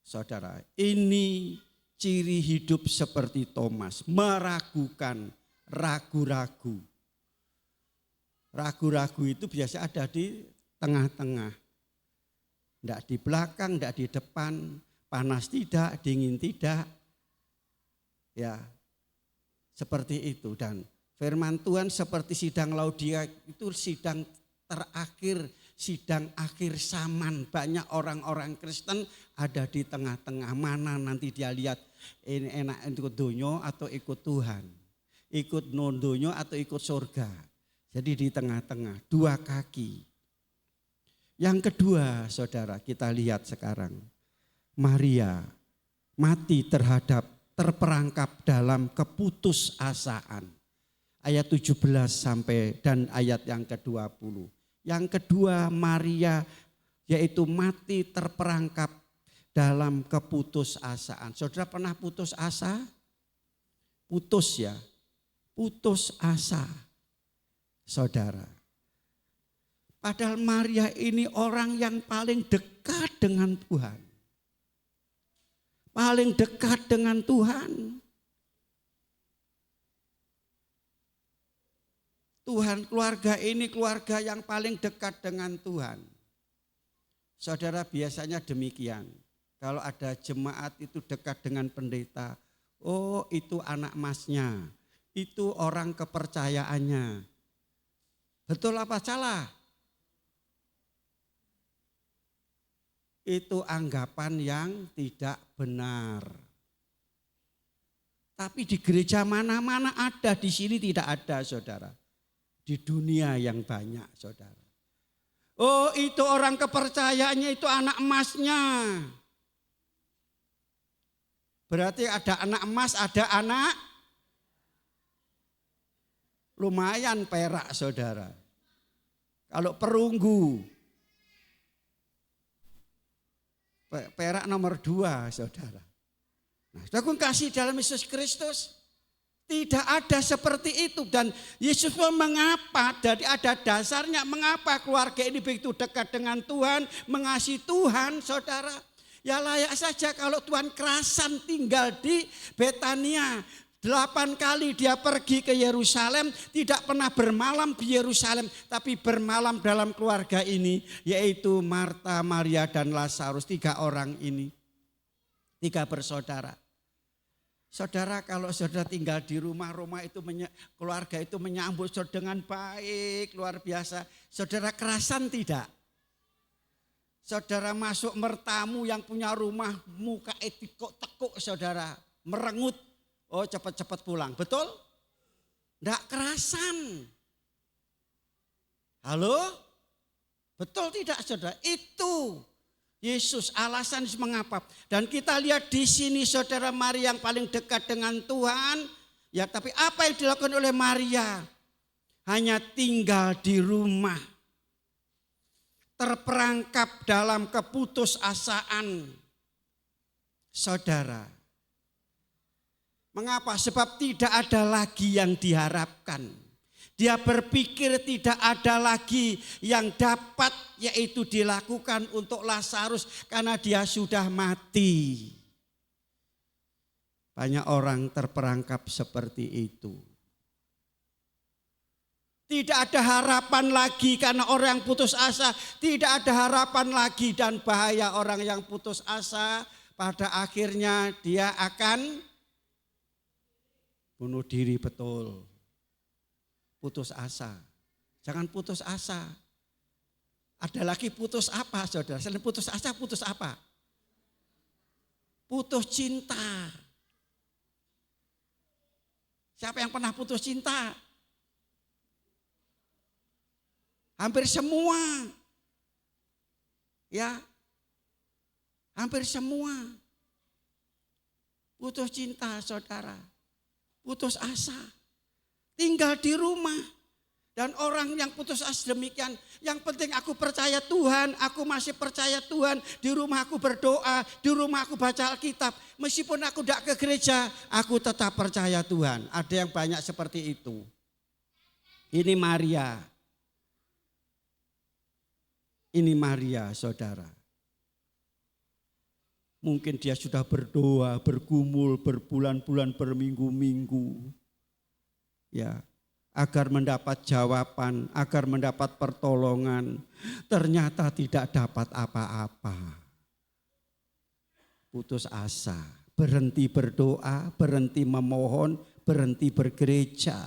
Saudara, ini ciri hidup seperti Thomas, meragukan, ragu-ragu. Ragu-ragu itu biasa ada di tengah-tengah. Tidak di belakang, tidak di depan, panas tidak, dingin tidak. Ya, seperti itu. Dan firman Tuhan seperti sidang Laodikia itu sidang terakhir, sidang akhir zaman. Banyak orang-orang Kristen ada di tengah-tengah. Mana nanti dia lihat ini enak ikut dunia atau ikut Tuhan. Ikut nondonya atau ikut surga. Jadi di tengah-tengah, 2 kaki. Yang kedua, saudara, kita lihat sekarang. Maria mati terperangkap dalam keputusasaan. Ayat 17 sampai dan ayat yang ke-20. Yang kedua, Maria yaitu mati terperangkap dalam keputusasaan. Saudara pernah putus asa? Putus ya, putus asa. Saudara, padahal Maria ini orang yang paling dekat dengan Tuhan. Paling dekat dengan Tuhan. Tuhan, keluarga ini keluarga yang paling dekat dengan Tuhan. Saudara, biasanya demikian. Kalau ada jemaat itu dekat dengan pendeta, oh itu anak masnya, itu orang kepercayaannya. Betul apa salah? Itu anggapan yang tidak benar. Tapi di gereja mana-mana ada, di sini tidak ada, saudara. Di dunia yang banyak, saudara. Oh itu orang kepercayaannya, itu anak emasnya. Berarti ada anak emas, ada anak lumayan perak, saudara. Kalau perunggu, perak nomor 2, saudara. Nah, saudara kasih dalam Yesus Kristus, tidak ada seperti itu. Dan Yesus pun mengapa, jadi ada dasarnya mengapa keluarga ini begitu dekat dengan Tuhan, mengasihi Tuhan, saudara. Ya layak saja kalau Tuhan kerasan tinggal di Betania. 8 kali dia pergi ke Yerusalem, tidak pernah bermalam di Yerusalem, tapi bermalam dalam keluarga ini, yaitu Marta, Maria, dan Lazarus. 3 orang ini, 3 bersaudara. Saudara, kalau saudara tinggal di rumah itu keluarga itu menyambut saudara dengan baik, luar biasa. Saudara kerasan tidak? Saudara masuk mertamu yang punya rumah, muka tekuk, saudara, merengut. Oh cepat-cepat pulang, betul? Tidak kerasan. Halo? Betul tidak, saudara? Itu Yesus, alasan mengapa. Dan kita lihat di sini saudara, Maria yang paling dekat dengan Tuhan. Ya, tapi apa yang dilakukan oleh Maria? Hanya tinggal di rumah. Terperangkap dalam keputusasaan. Saudara. Mengapa? Sebab tidak ada lagi yang diharapkan. Dia berpikir tidak ada lagi yang dapat yaitu dilakukan untuk Lazarus karena dia sudah mati. Banyak orang terperangkap seperti itu. Tidak ada harapan lagi karena orang yang putus asa. Tidak ada harapan lagi, dan bahaya orang yang putus asa pada akhirnya dia akan bunuh diri, betul. Putus asa. Jangan putus asa. Ada lagi putus apa, saudara? Selain putus asa, putus apa? Putus cinta. Siapa yang pernah putus cinta? Hampir semua. Ya. Hampir semua. putus cinta saudara, putus asa, tinggal di rumah. Dan orang yang putus asa demikian, yang penting aku percaya Tuhan, aku masih percaya Tuhan, di rumah aku berdoa, di rumah aku baca Alkitab, meskipun aku tidak ke gereja, aku tetap percaya Tuhan. Ada yang banyak seperti itu. Ini Maria. Ini Maria saudara. Mungkin dia sudah berdoa, bergumul, berbulan-bulan, berminggu-minggu. Ya. Agar mendapat jawaban, agar mendapat pertolongan, ternyata tidak dapat apa-apa. Putus asa, berhenti berdoa, berhenti memohon, berhenti bergereja.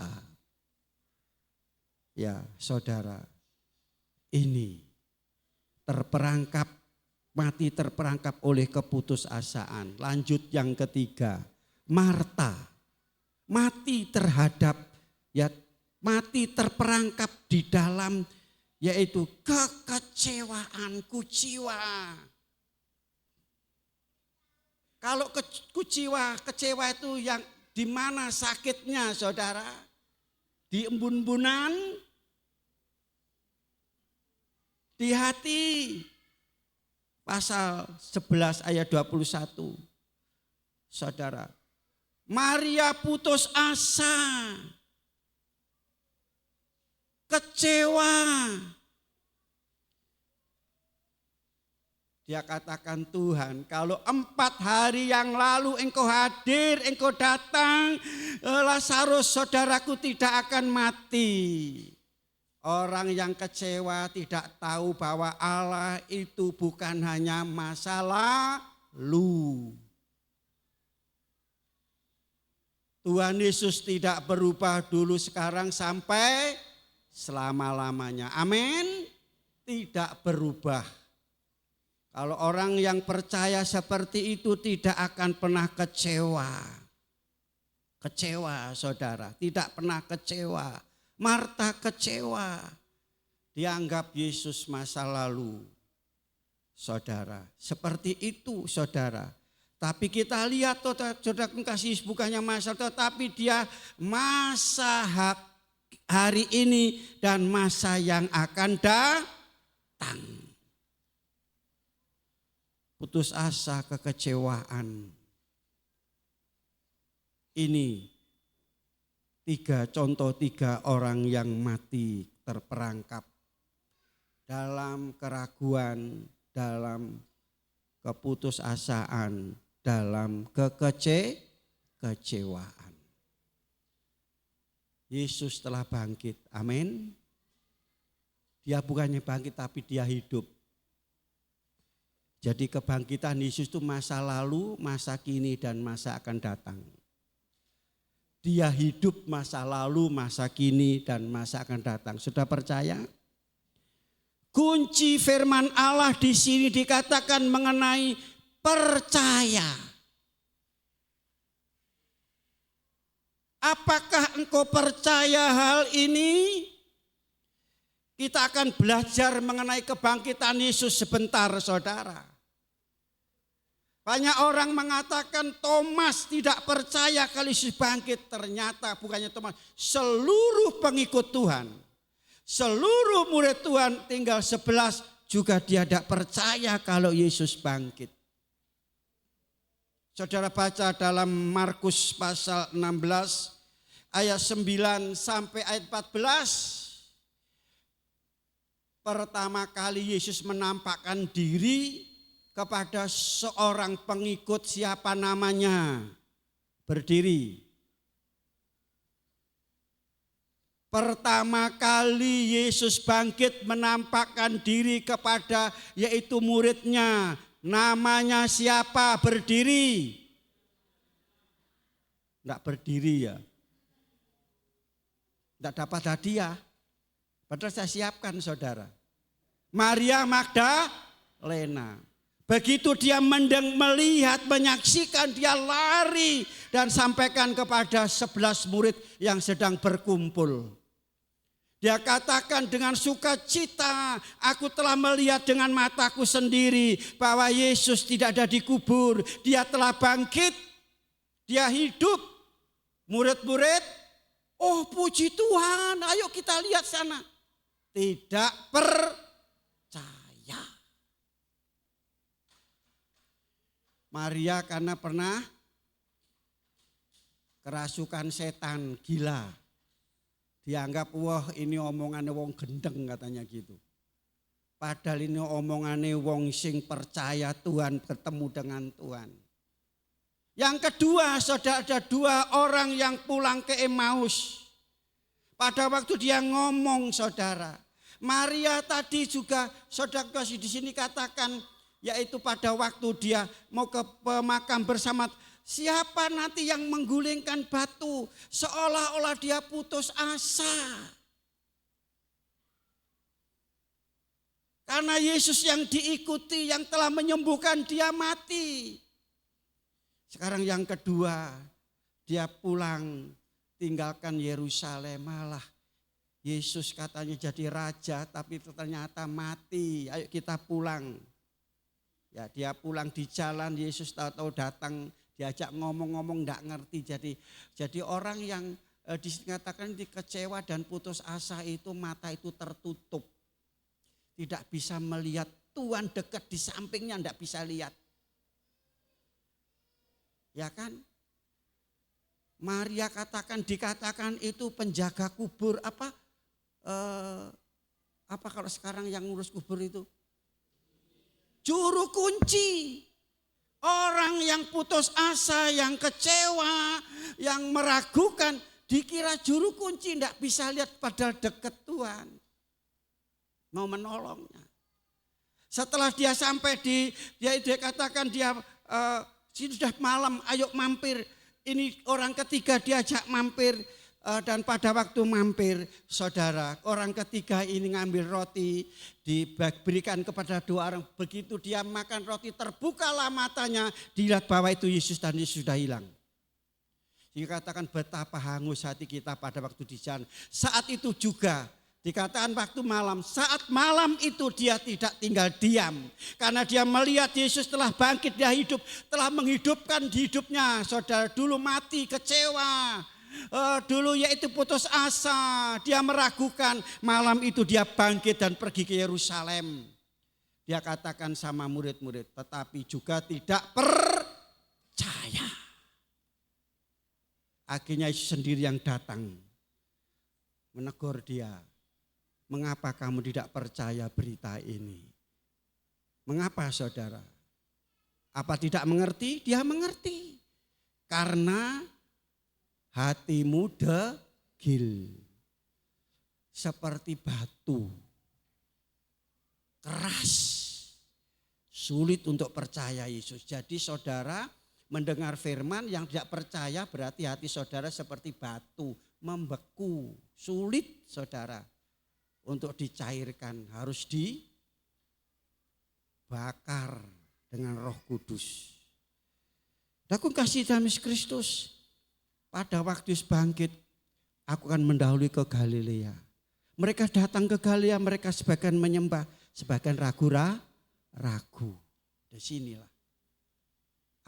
Ya saudara, ini mati terperangkap oleh keputusasaan. Lanjut yang ketiga, Marta mati mati terperangkap di dalam yaitu kekecewaan, kuciwa. Kalau kecewa itu yang di mana sakitnya saudara? Di embun-embunan, di hati. Pasal 11 ayat 21. Saudara, Maria putus asa. Kecewa. Dia katakan, Tuhan, kalau 4 hari yang lalu engkau hadir, engkau datang, Lazarus saudaraku tidak akan mati. Orang yang kecewa tidak tahu bahwa Allah itu bukan hanya masa lalu. Tuhan Yesus tidak berubah dulu, sekarang, sampai selama-lamanya. Amin. Tidak berubah. Kalau orang yang percaya seperti itu tidak akan pernah kecewa. Kecewa saudara, tidak pernah kecewa. Marta kecewa. Dianggap Yesus masa lalu. Saudara, seperti itu saudara. Tapi kita lihat saudara kasih bukannya masa, tetapi dia masa hari ini dan masa yang akan datang. Putus asa, kekecewaan. Ini 3 orang yang mati terperangkap dalam keraguan, dalam keputusasaan, dalam kekecewaan. Yesus telah bangkit, amin. Dia bukannya bangkit tapi dia hidup. Jadi kebangkitan Yesus itu masa lalu, masa kini dan masa akan datang. Dia hidup masa lalu, masa kini dan masa akan datang. Sudah percaya? Kunci firman Allah di sini dikatakan mengenai percaya. Apakah engkau percaya hal ini? Kita akan belajar mengenai kebangkitan Yesus sebentar saudara. Banyak orang mengatakan Thomas tidak percaya kalau Yesus bangkit. Ternyata bukannya Thomas, seluruh pengikut Tuhan. Seluruh murid Tuhan tinggal 11 juga dia tidak percaya kalau Yesus bangkit. Saudara baca dalam Markus pasal 16 ayat 9 sampai ayat 14. Pertama kali Yesus menampakkan diri kepada seorang pengikut, siapa namanya? Berdiri. Pertama kali Yesus bangkit menampakkan diri kepada yaitu muridnya. Namanya siapa? Berdiri. Enggak berdiri ya. Enggak dapat hadiah. Padahal saya siapkan saudara. Maria Magdalena. Begitu dia melihat, menyaksikan, dia lari dan sampaikan kepada 11 murid yang sedang berkumpul. Dia katakan dengan sukacita, aku telah melihat dengan mataku sendiri bahwa Yesus tidak ada di kubur, dia telah bangkit. dia hidup. Murid-murid, oh puji Tuhan, ayo kita lihat sana. Tidak percaya. Maria karena pernah kerasukan setan, gila. Dianggap wah ini omongannya wong gendeng katanya gitu. Padahal ini omongannya wong sing percaya Tuhan, ketemu dengan Tuhan. Yang kedua, saudara, ada 2 orang yang pulang ke Emmaus. Pada waktu dia ngomong, saudara, Maria tadi juga, saudara kasih di sini katakan, yaitu pada waktu dia mau ke pemakam bersama, siapa nanti yang menggulingkan batu, seolah-olah dia putus asa. Karena Yesus yang diikuti, yang telah menyembuhkan dia mati. Sekarang yang kedua, dia pulang tinggalkan Yerusalem, malah Yesus katanya jadi raja tapi ternyata mati. Ayo kita pulang. Ya, dia pulang di jalan, Yesus tahu-tahu datang, diajak ngomong-ngomong enggak ngerti. Jadi orang yang dikatakan kecewa dan putus asa itu mata itu tertutup. Tidak bisa melihat Tuhan dekat di sampingnya, enggak bisa lihat. Ya kan? Maria dikatakan itu penjaga kubur apa kalau sekarang yang ngurus kubur itu? Juru kunci. Orang yang putus asa, yang kecewa, yang meragukan, dikira juru kunci, enggak bisa lihat padahal dekat Tuhan. Mau menolongnya. Setelah dia sampai dia katakan dia sudah malam, ayo mampir. Ini orang ketiga diajak mampir. Dan pada waktu mampir, saudara, orang ketiga ini ngambil roti, diberikan kepada 2 orang. Begitu dia makan roti, terbukalah matanya, dilihat bahwa itu Yesus dan Yesus sudah hilang. Dikatakan betapa hangus hati kita pada waktu di jalan. Saat itu juga dikatakan waktu malam, saat malam itu dia tidak tinggal diam. Karena dia melihat Yesus telah bangkit, dia hidup, telah menghidupkan hidupnya. Saudara, dulu mati, kecewa. Dulu yaitu putus asa, dia meragukan. Malam itu dia bangkit dan pergi ke Yerusalem. Dia katakan sama murid-murid, tetapi juga tidak percaya. Akhirnya Yesus sendiri yang datang menegur dia. Mengapa kamu tidak percaya berita ini? Mengapa saudara? Apa tidak mengerti? Dia mengerti. Karena hatimu degil. Seperti batu. Keras. Sulit untuk percaya Yesus. Jadi saudara mendengar firman yang tidak percaya berarti hati saudara seperti batu. Membeku. Sulit saudara. Untuk dicairkan harus dibakar dengan Roh Kudus. Aku kasih dalam Kristus. Pada waktu bangkit, aku akan mendahului ke Galilea. Mereka datang ke Galilea, mereka sebagian menyembah, sebagian ragu. Di sinilah.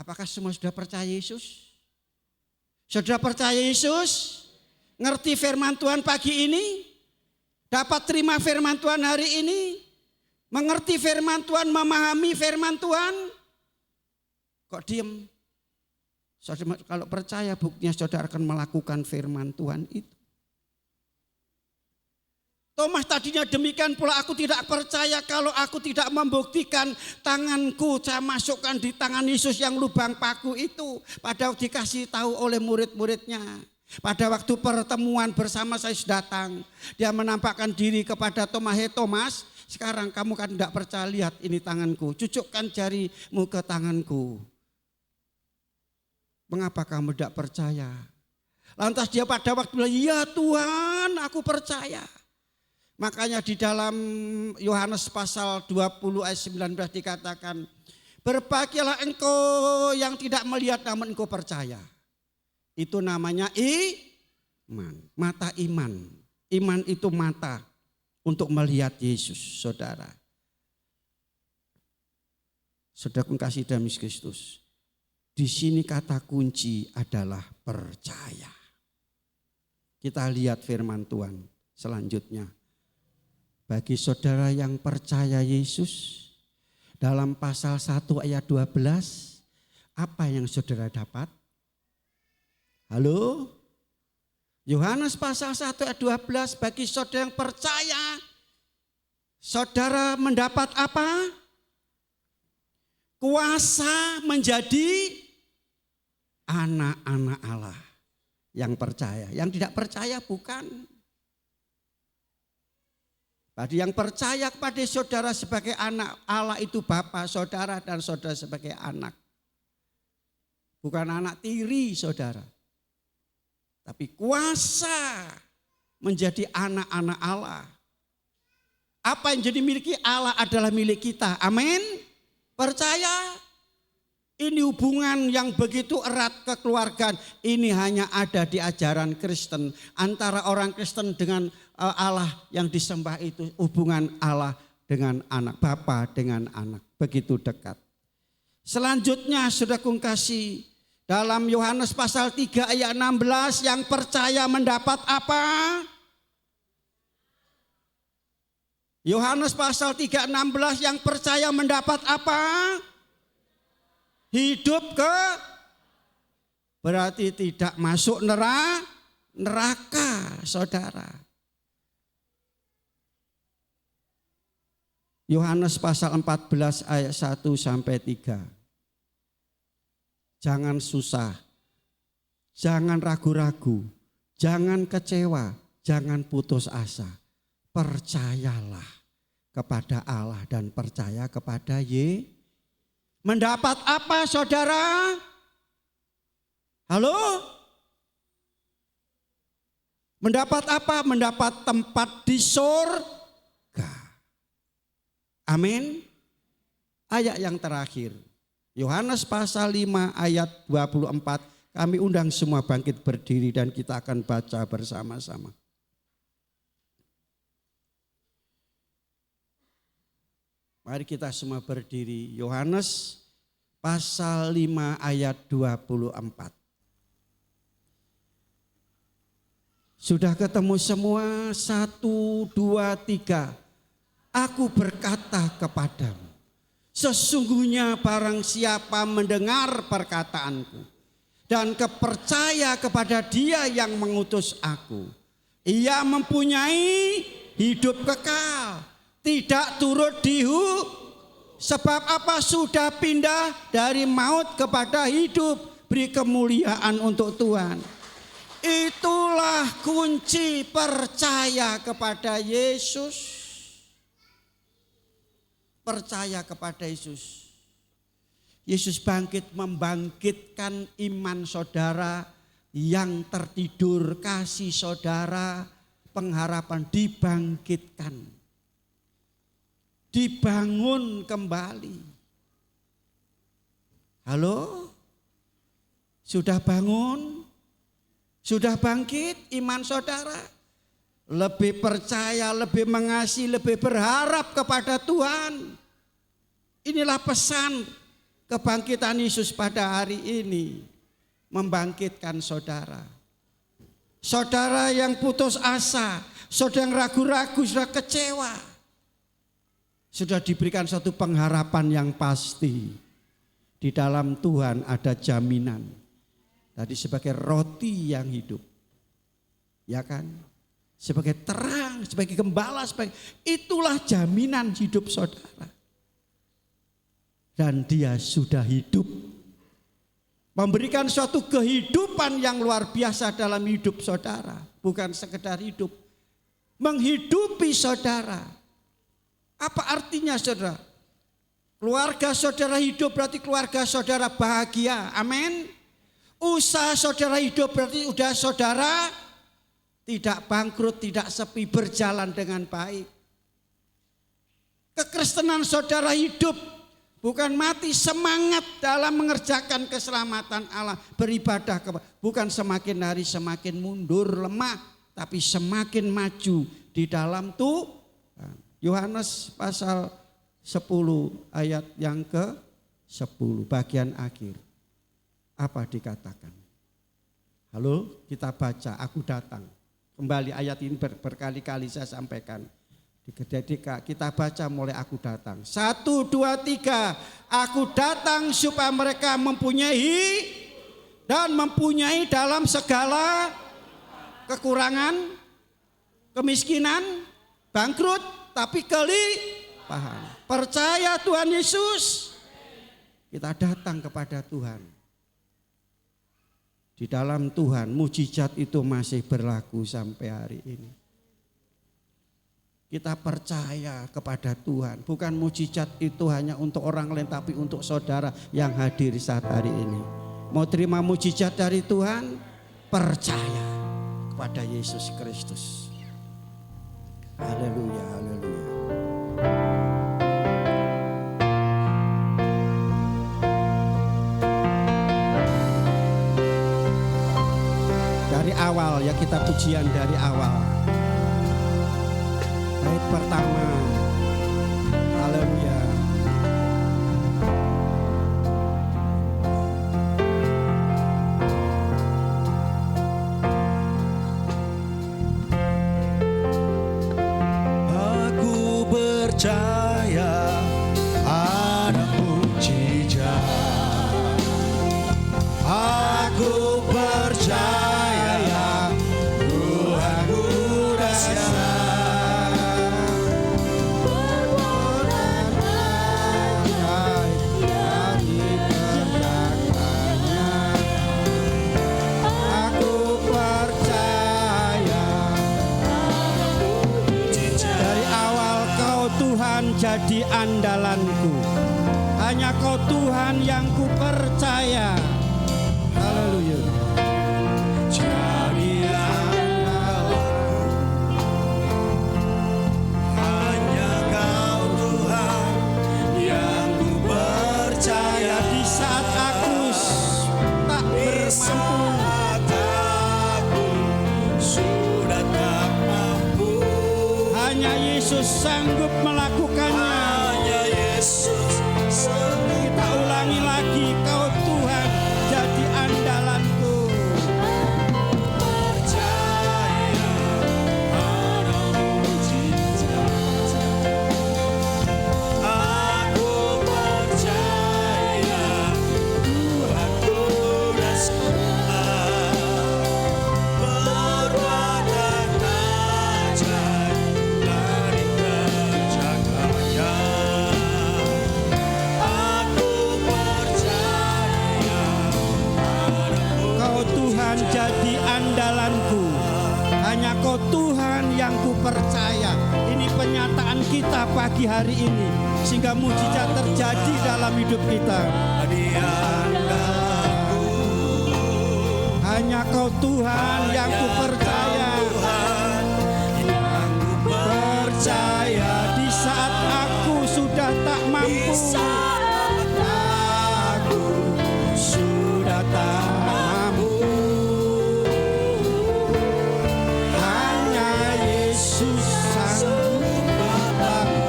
Apakah semua sudah percaya Yesus? Sudah percaya Yesus? Ngerti firman Tuhan pagi ini? Dapat terima firman Tuhan hari ini? Mengerti firman Tuhan, memahami firman Tuhan? Kok diem? Saudara, kalau percaya buktinya saudara akan melakukan firman Tuhan itu. Thomas tadinya demikian pula, aku tidak percaya kalau aku tidak membuktikan tanganku saya masukkan di tangan Yesus yang lubang paku itu. Padahal dikasih tahu oleh murid-muridnya. Pada waktu pertemuan bersama saya datang, dia menampakkan diri kepada Thomas. Hei Thomas, sekarang kamu kan tidak percaya, lihat ini tanganku, cucukkan jarimu ke tanganku. Mengapa kamu tidak percaya? Lantas dia pada waktu bilang, ya Tuhan aku percaya. Makanya di dalam Yohanes pasal 20 ayat 19 dikatakan, berbahagialah engkau yang tidak melihat namun engkau percaya. Itu namanya iman, mata iman. Iman itu mata untuk melihat Yesus, saudara. Saudara kasih dalam Kristus. Di sini kata kunci adalah percaya. Kita lihat firman Tuhan selanjutnya. Bagi saudara yang percaya Yesus, dalam pasal 1 ayat 12, apa yang saudara dapat? Halo? Yohanes pasal 1 ayat 12, bagi saudara yang percaya, saudara mendapat apa? Kuasa menjadi anak-anak Allah yang percaya. Yang tidak percaya bukan. Bagi yang percaya kepada saudara sebagai anak Allah itu Bapa, saudara, dan saudara sebagai anak. Bukan anak tiri saudara. Tapi kuasa menjadi anak-anak Allah. Apa yang jadi milik Allah adalah milik kita. Amin. Percaya. Ini hubungan yang begitu erat kekeluargaan. Ini hanya ada di ajaran Kristen. Antara orang Kristen dengan Allah yang disembah itu. Hubungan Allah dengan anak. Bapa dengan anak. Begitu dekat. Selanjutnya saudara kasih. Dalam Yohanes pasal 3 ayat 16. Yang percaya mendapat apa? Yohanes pasal 3 16. Yang percaya mendapat apa? Hidup berarti tidak masuk neraka, saudara. Yohanes pasal 14 ayat 1 sampai 3. Jangan susah, jangan ragu-ragu, jangan kecewa, jangan putus asa. Percayalah kepada Allah dan percaya kepada Yesus. Mendapat apa saudara? Halo? Mendapat apa? Mendapat tempat di surga. Amin. Ayat yang terakhir. Yohanes pasal 5 ayat 24. Kami undang semua bangkit berdiri dan kita akan baca bersama-sama. Mari kita semua berdiri. Yohanes pasal 5 ayat 24. Sudah ketemu semua? 1, 2, 3. Aku berkata kepadamu, sesungguhnya barang siapa mendengar perkataanku dan kepercaya kepada Dia yang mengutus aku, ia mempunyai hidup kekal. Tidak turut sebab apa? Sudah pindah dari maut kepada hidup. Beri kemuliaan untuk Tuhan. Itulah kunci percaya kepada Yesus. Percaya kepada Yesus. Yesus bangkit membangkitkan iman saudara yang tertidur, kasih saudara, pengharapan dibangkitkan. Dibangun kembali. Halo? Sudah bangun? Sudah bangkit iman saudara? Lebih percaya, lebih mengasihi, lebih berharap kepada Tuhan. Inilah pesan kebangkitan Yesus pada hari ini. Membangkitkan saudara. Saudara yang putus asa, saudara yang ragu-ragu, sudah kecewa. Sudah diberikan satu pengharapan yang pasti. Di dalam Tuhan ada jaminan. Tadi sebagai roti yang hidup. Ya kan? Sebagai terang, sebagai gembala. Itulah jaminan hidup saudara. Dan Dia sudah hidup. Memberikan suatu kehidupan yang luar biasa dalam hidup saudara. Bukan sekedar hidup. Menghidupi saudara. Apa artinya saudara? Keluarga saudara hidup berarti keluarga saudara bahagia. Amin. Usaha saudara hidup berarti udah saudara tidak bangkrut, tidak sepi, berjalan dengan baik. Kekristenan saudara hidup bukan mati, semangat dalam mengerjakan keselamatan Allah, beribadah bukan semakin hari semakin mundur, lemah, tapi semakin maju di dalam Tuhan. Yohanes pasal 10 ayat yang ke-10 bagian akhir. apa dikatakan? Halo, kita baca, aku datang. Kembali ayat ini berkali-kali saya sampaikan. Kita baca mulai aku datang. 1, 2, 3. Aku datang supaya mereka mempunyai dan mempunyai dalam segala kekurangan, kemiskinan, bangkrut, tapi kelimpahan. Percaya Tuhan Yesus, kita datang kepada Tuhan. Di dalam Tuhan mujizat itu masih berlaku sampai hari ini. Kita percaya kepada Tuhan. Bukan mujizat itu hanya untuk orang lain, tapi untuk saudara yang hadir saat hari ini. Mau terima mujizat dari Tuhan? Percaya kepada Yesus Kristus. Haleluya, haleluya. Dari awal ya, kita pujian dari awal. Bait pertama. Haleluya. Aku percaya ada mujizat. Aku percaya Tuhanku dahsyat. Perbuatan ajaib yang dikerjakannya. Aku percaya dari awal Kau Tuhan jadi andalanku. Hanya Kau Tuhan yang ku percaya. Haleluya. Jadi andalanku, hanya Kau Tuhan yang ku percaya. Di saat aku tak bermampu, Saat aku sudah tak mampu, hanya Yesus sanggup melakukannya. hanya Yesus sanggup. Kita ulangi lagi, Kau Tuhan jadi andalanku. Percaya ada mujizat. Aku percaya Tuhanku dahsyat. Perbuatan ajaib yang dikerjakannya. Aku percaya Kau Tuhan jadi andalanku. Hanya Kau Tuhan yang ku percaya. Ini pernyataan kita pagi hari ini, sehingga mujizat terjadi dalam hidup kita. di andalanku. Hanya Kau Tuhan yang ku percaya. Tuhan yang ku Percaya di saat aku sudah tak mampu. Aku sudah tak mampu. Hanya Yesus sanggup.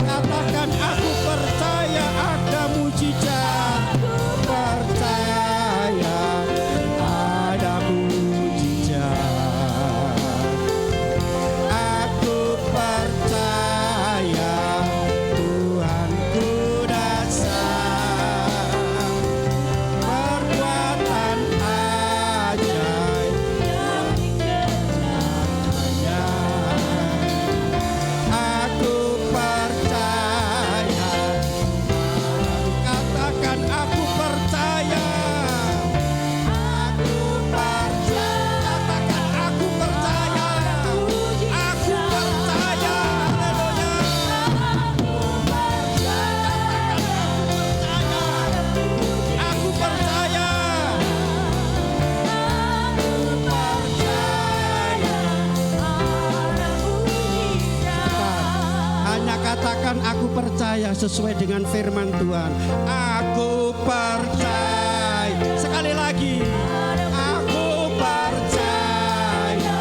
Katakan aku percaya ada mujizat. Percaya ada mujizat. Aku percaya Tuhanku dahsyat. Perbuatan ajaib yang dikerjakannya. Aku percaya. Katakan aku percaya. Aku percaya. Katakan aku percaya. Aku percaya. Haleluya. Aku percaya. Hanya katakan aku percaya sesuai dengan firman Tuhan. Aku percaya. Sekali lagi. Aku percaya.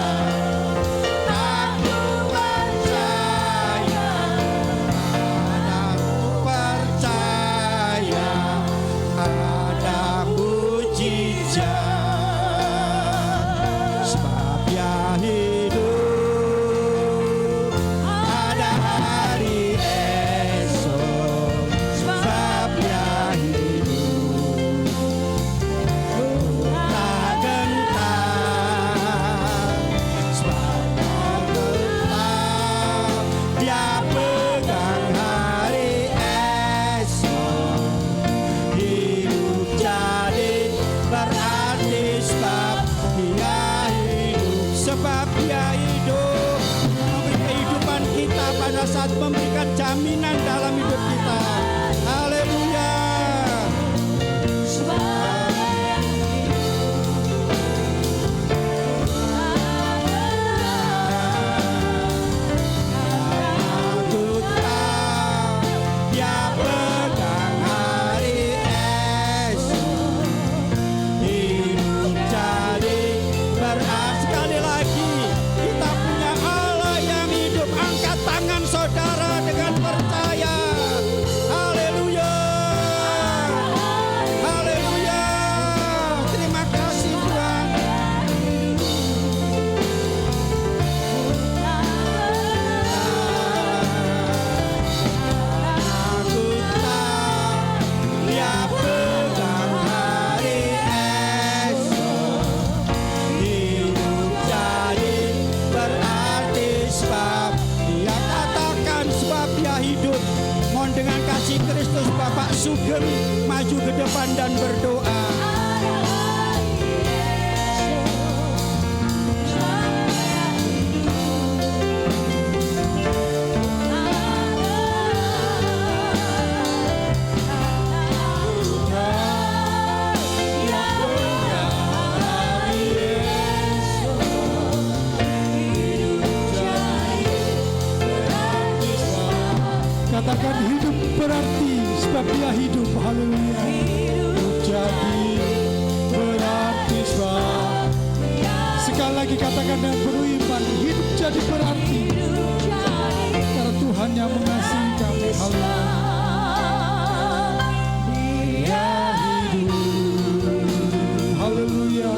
Aku percaya. Aku percaya ada mujizat. sebab Dia hidup, sebab Dia hidup, memberi kehidupan kita pada saat memberikan jaminan dalam hidup kita. Haleluya. Aku tahu Dia pedang hari esok, hidup jadi berarti. Sekali lagi, kita punya Allah yang hidup. Angkat tangan saudara dengan percaya. Haleluya. Haleluya. Terima kasih Tuhan. Aku tahu Dia pedang hari esok, hidup jadi berarti sebab Dia katakan, sebab Dia hidup. Mohon dengan kasih Kristus Bapak Sugeng maju ke depan dan berdoa. Katakan hidup berarti sebab Dia hidup. Haleluya. Hidup jadi berarti sebab. Sekali lagi katakan dengan beriman, hidup jadi berarti karena Tuhan yang mengasihi kami. Haleluya. Dia hidup. Haleluya.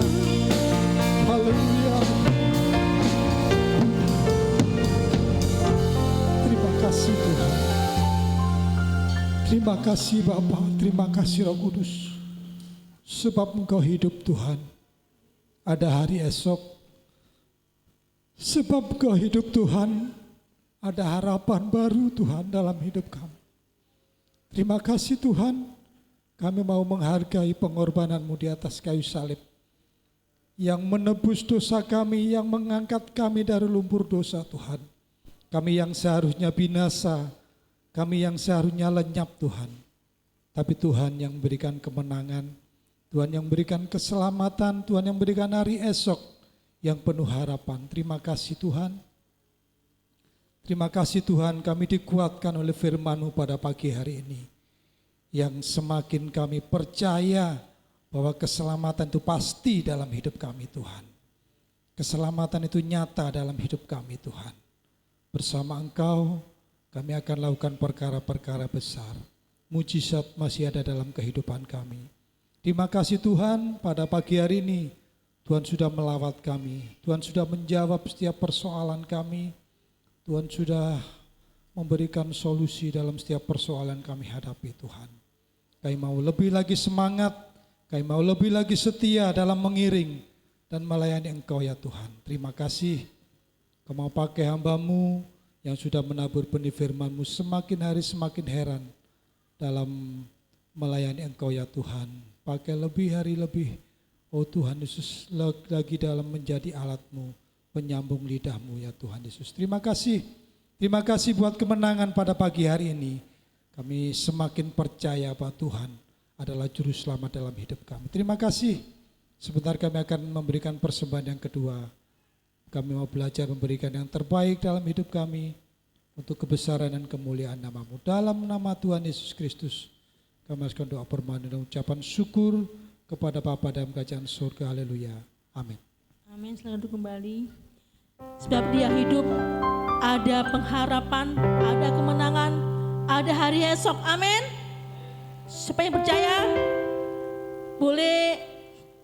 Haleluya. Terima kasih Tuhan. Terima kasih Bapa, terima kasih Roh Kudus. Sebab Engkau hidup Tuhan. Ada hari esok. Sebab Engkau hidup Tuhan. Ada harapan baru Tuhan dalam hidup kami. Terima kasih Tuhan. Kami mau menghargai pengorbanan-Mu di atas kayu salib. Yang menebus dosa kami, yang mengangkat kami dari lumpur dosa Tuhan. Kami yang seharusnya binasa, kami yang seharusnya lenyap Tuhan. Tapi Tuhan yang memberikan kemenangan, Tuhan yang memberikan keselamatan, Tuhan yang memberikan hari esok yang penuh harapan. Terima kasih Tuhan. Terima kasih Tuhan, kami dikuatkan oleh firman-Mu pada pagi hari ini. Yang semakin kami percaya bahwa keselamatan itu pasti dalam hidup kami Tuhan. Keselamatan itu nyata dalam hidup kami Tuhan. Bersama Engkau kami akan lakukan perkara-perkara besar. Mujizat masih ada dalam kehidupan kami. Terima kasih Tuhan, pada pagi hari ini Tuhan sudah melawat kami. Tuhan sudah menjawab setiap persoalan kami. Tuhan sudah memberikan solusi dalam setiap persoalan kami hadapi Tuhan. Kami mau lebih lagi semangat, kami mau lebih lagi setia dalam mengiring dan melayani Engkau ya Tuhan. Terima kasih. Kau mau pakai hamba-Mu yang sudah menabur benih firman-Mu semakin hari semakin heran dalam melayani Engkau ya Tuhan. Pakai lebih hari lebih, oh Tuhan Yesus, lagi dalam menjadi alat-Mu, penyambung lidah-Mu ya Tuhan Yesus. Terima kasih. Terima kasih buat kemenangan pada pagi hari ini. Kami semakin percaya bahwa Tuhan adalah juru selamat dalam hidup kami. Terima kasih. Sebentar kami akan memberikan persembahan yang kedua. Kami mau belajar memberikan yang terbaik dalam hidup kami untuk kebesaran dan kemuliaan nama-Mu. Dalam nama Tuhan Yesus Kristus, kami akan doa permohonan dan ucapan syukur kepada Bapa dalam kerajaan surga. Haleluya. Amin. Amin. Silakan duduk kembali. Sebab Dia hidup, ada pengharapan, ada kemenangan, ada hari esok. Amin. Supaya percaya, boleh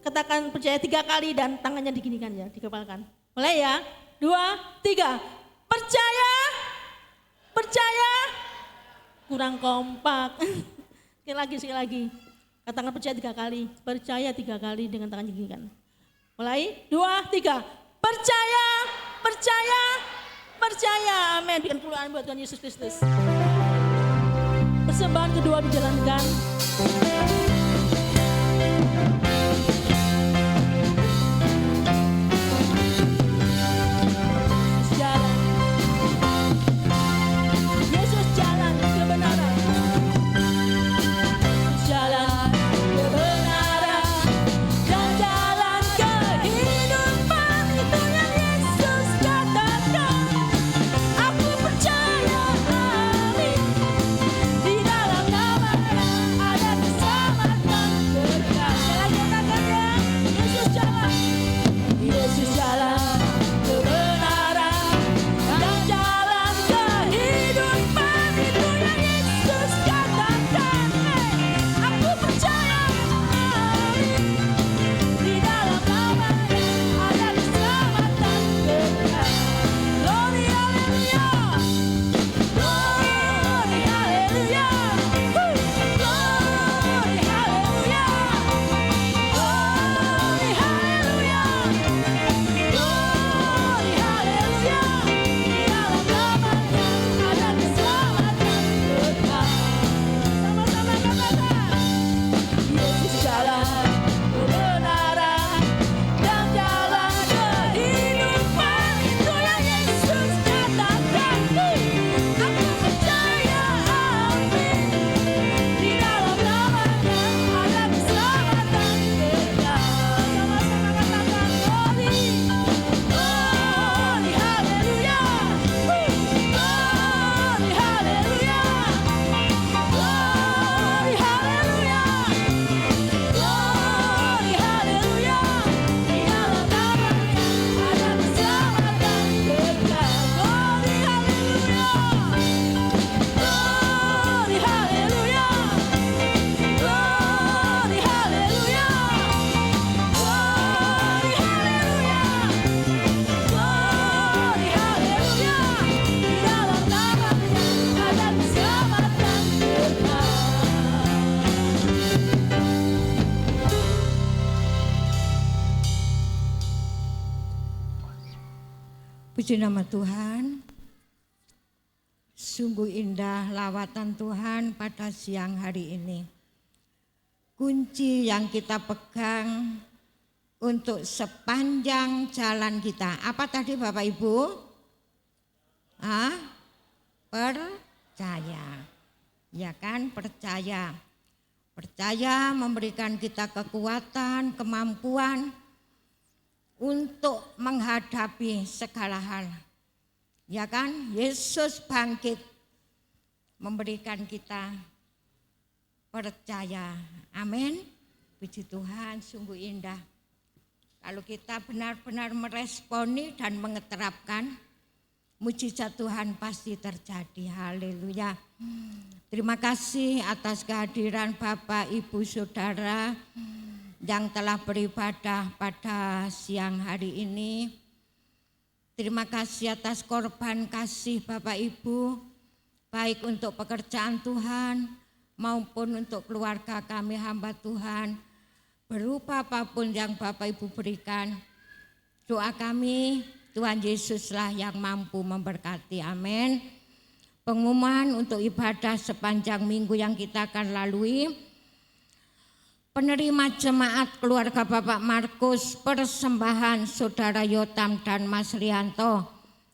katakan percaya 3 kali dan tangannya diginikan ya, dikepalkan. Mulai ya, 2, 3. Percaya, percaya. Kurang kompak. Sekali lagi. Katakan percaya 3 kali. Percaya 3 kali dengan tangan diginikan. Mulai, 2, 3. Percaya, percaya, percaya. Amin. Bikin keluhan buat Tuhan Yesus Kristus. Persembahan kedua dijalankan. Puji nama Tuhan. Sungguh indah lawatan Tuhan pada siang hari ini. Kunci yang kita pegang untuk sepanjang jalan kita. Apa tadi Bapak Ibu? Percaya. Ya kan, percaya. Percaya memberikan kita kekuatan, kemampuan untuk menghadapi segala hal. Ya kan, Yesus bangkit memberikan kita percaya. Amin. Puji Tuhan, sungguh indah. Kalau kita benar-benar meresponi dan mengeterapkan, mujizat Tuhan pasti terjadi. Haleluya. Terima kasih atas kehadiran Bapak, Ibu, Saudara yang telah beribadah pada siang hari ini. Terima kasih atas korban kasih Bapak Ibu, baik untuk pekerjaan Tuhan maupun untuk keluarga kami hamba Tuhan. Berupa apapun yang Bapak Ibu berikan, doa kami Tuhan Yesuslah yang mampu memberkati. Amin. Pengumuman untuk ibadah sepanjang minggu yang kita akan lalui. Penerima jemaat keluarga Bapak Markus, persembahan Saudara Yotam dan Mas Rianto.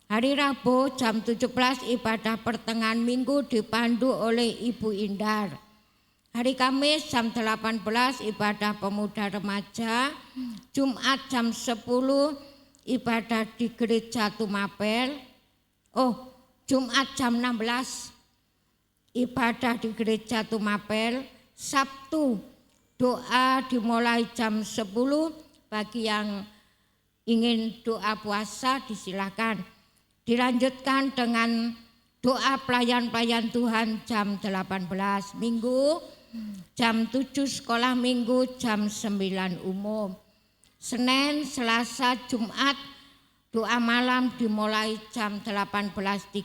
Hari Rabu jam 17 ibadah pertengahan minggu dipandu oleh Ibu Indar. Hari Kamis jam 18 ibadah pemuda remaja. Jumat jam 10 ibadah di Gereja Tumapel. Jumat jam 16 ibadah di Gereja Tumapel. Sabtu doa dimulai jam 10, bagi yang ingin doa puasa disilakan. Dilanjutkan dengan doa pelayan-pelayan Tuhan jam 18. Minggu jam 7 sekolah minggu, jam 9 umum. Senin, Selasa, Jumat doa malam dimulai jam 18.30.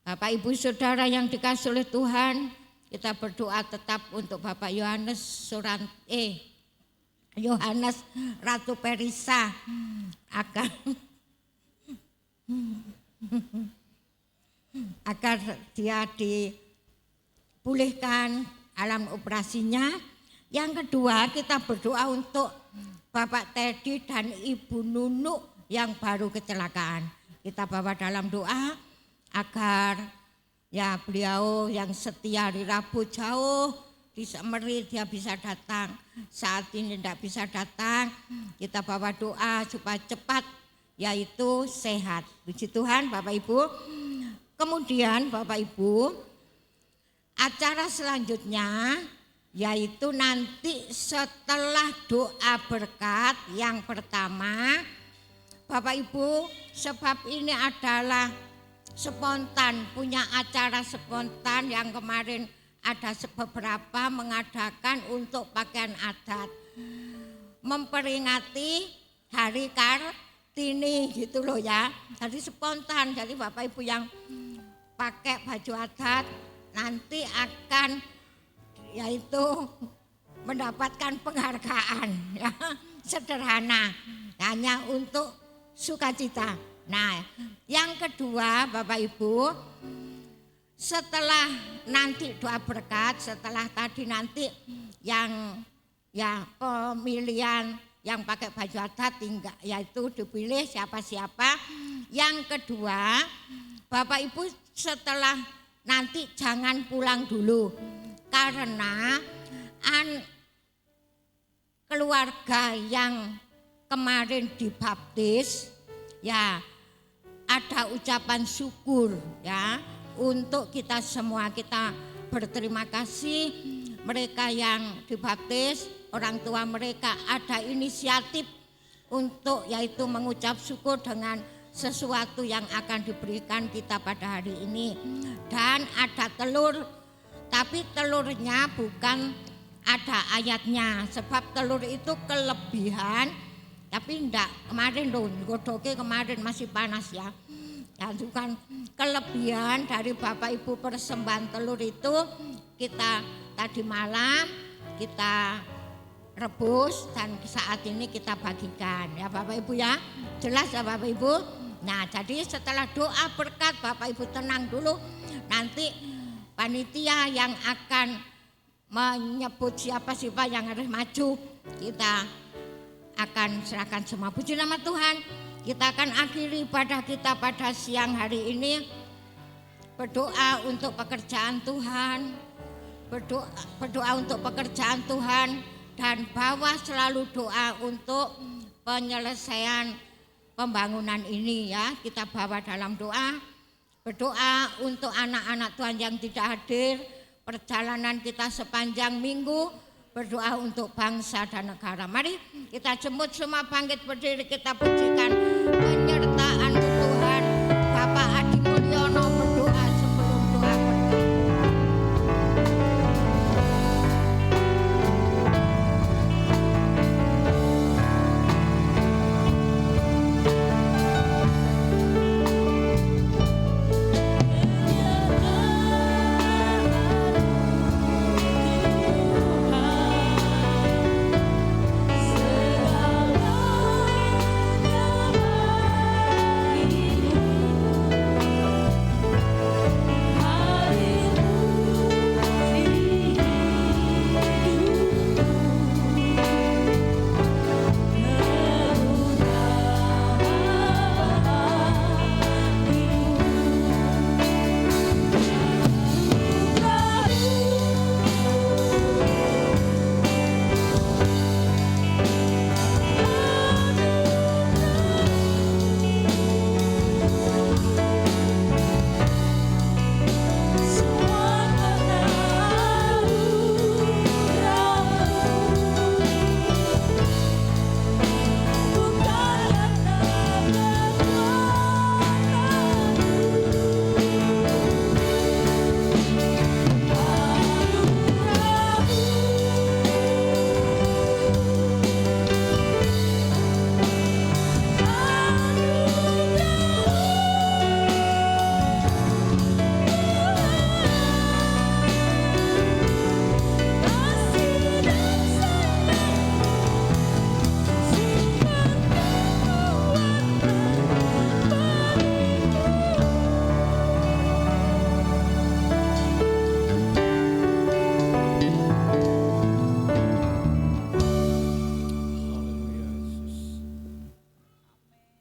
Bapak Ibu Saudara yang dikasihi oleh Tuhan, kita berdoa tetap untuk Bapak Yohanes Ratu Perisa agar dia dipulihkan alam operasinya. Yang kedua, kita berdoa untuk Bapak Teddy dan Ibu Nunu yang baru kecelakaan. Kita bawa dalam doa agar ya beliau yang setia hari Rabu jauh di Semeri dia bisa datang. Saat ini tidak bisa datang, kita bawa doa supaya cepat yaitu sehat. Puji Tuhan Bapak Ibu. Kemudian Bapak Ibu, acara selanjutnya yaitu nanti setelah doa berkat yang pertama. Bapak Ibu, sebab ini adalah spontan, punya acara spontan yang kemarin ada beberapa mengadakan untuk pakaian adat. Memperingati Hari Kartini gitu loh ya. Jadi spontan, jadi Bapak Ibu yang pakai baju adat nanti akan yaitu mendapatkan penghargaan ya. Sederhana, hanya untuk sukacita. Nah, yang kedua Bapak Ibu, setelah nanti doa berkat, setelah tadi nanti yang ya pemilihan yang pakai baju adat tinggal yaitu dipilih siapa-siapa. Yang kedua, Bapak Ibu setelah nanti jangan pulang dulu karena keluarga yang kemarin dibaptis ya ada ucapan syukur ya untuk kita semua. Kita berterima kasih mereka yang dibaptis, orang tua mereka ada inisiatif untuk yaitu mengucap syukur dengan sesuatu yang akan diberikan kita pada hari ini. Dan ada telur, tapi telurnya bukan ada ayatnya, sebab telur itu kelebihan. Tapi enggak, kemarin loh, godoke kemarin masih panas ya. Ya itu kan kelebihan dari Bapak Ibu persembahan telur itu kita tadi malam kita rebus dan saat ini kita bagikan ya Bapak Ibu ya. Jelas ya Bapak Ibu. Nah, jadi setelah doa berkat Bapak Ibu tenang dulu. Nanti panitia yang akan menyebut siapa yang harus maju, kita akan serahkan semua. Puji nama Tuhan. Kita akan akhiri ibadah kita pada siang hari ini. Berdoa untuk pekerjaan Tuhan. Berdoa untuk pekerjaan Tuhan. Dan bawa selalu doa untuk penyelesaian pembangunan ini ya. Kita bawa dalam doa. Berdoa untuk anak-anak Tuhan yang tidak hadir. Perjalanan kita sepanjang minggu. Berdoa untuk bangsa dan negara. Mari kita jemput semua bangkit berdiri. Kita pujikan penyertaan Tuhan. Bapak Adi Mulyono berdoa sebelum doa berkat.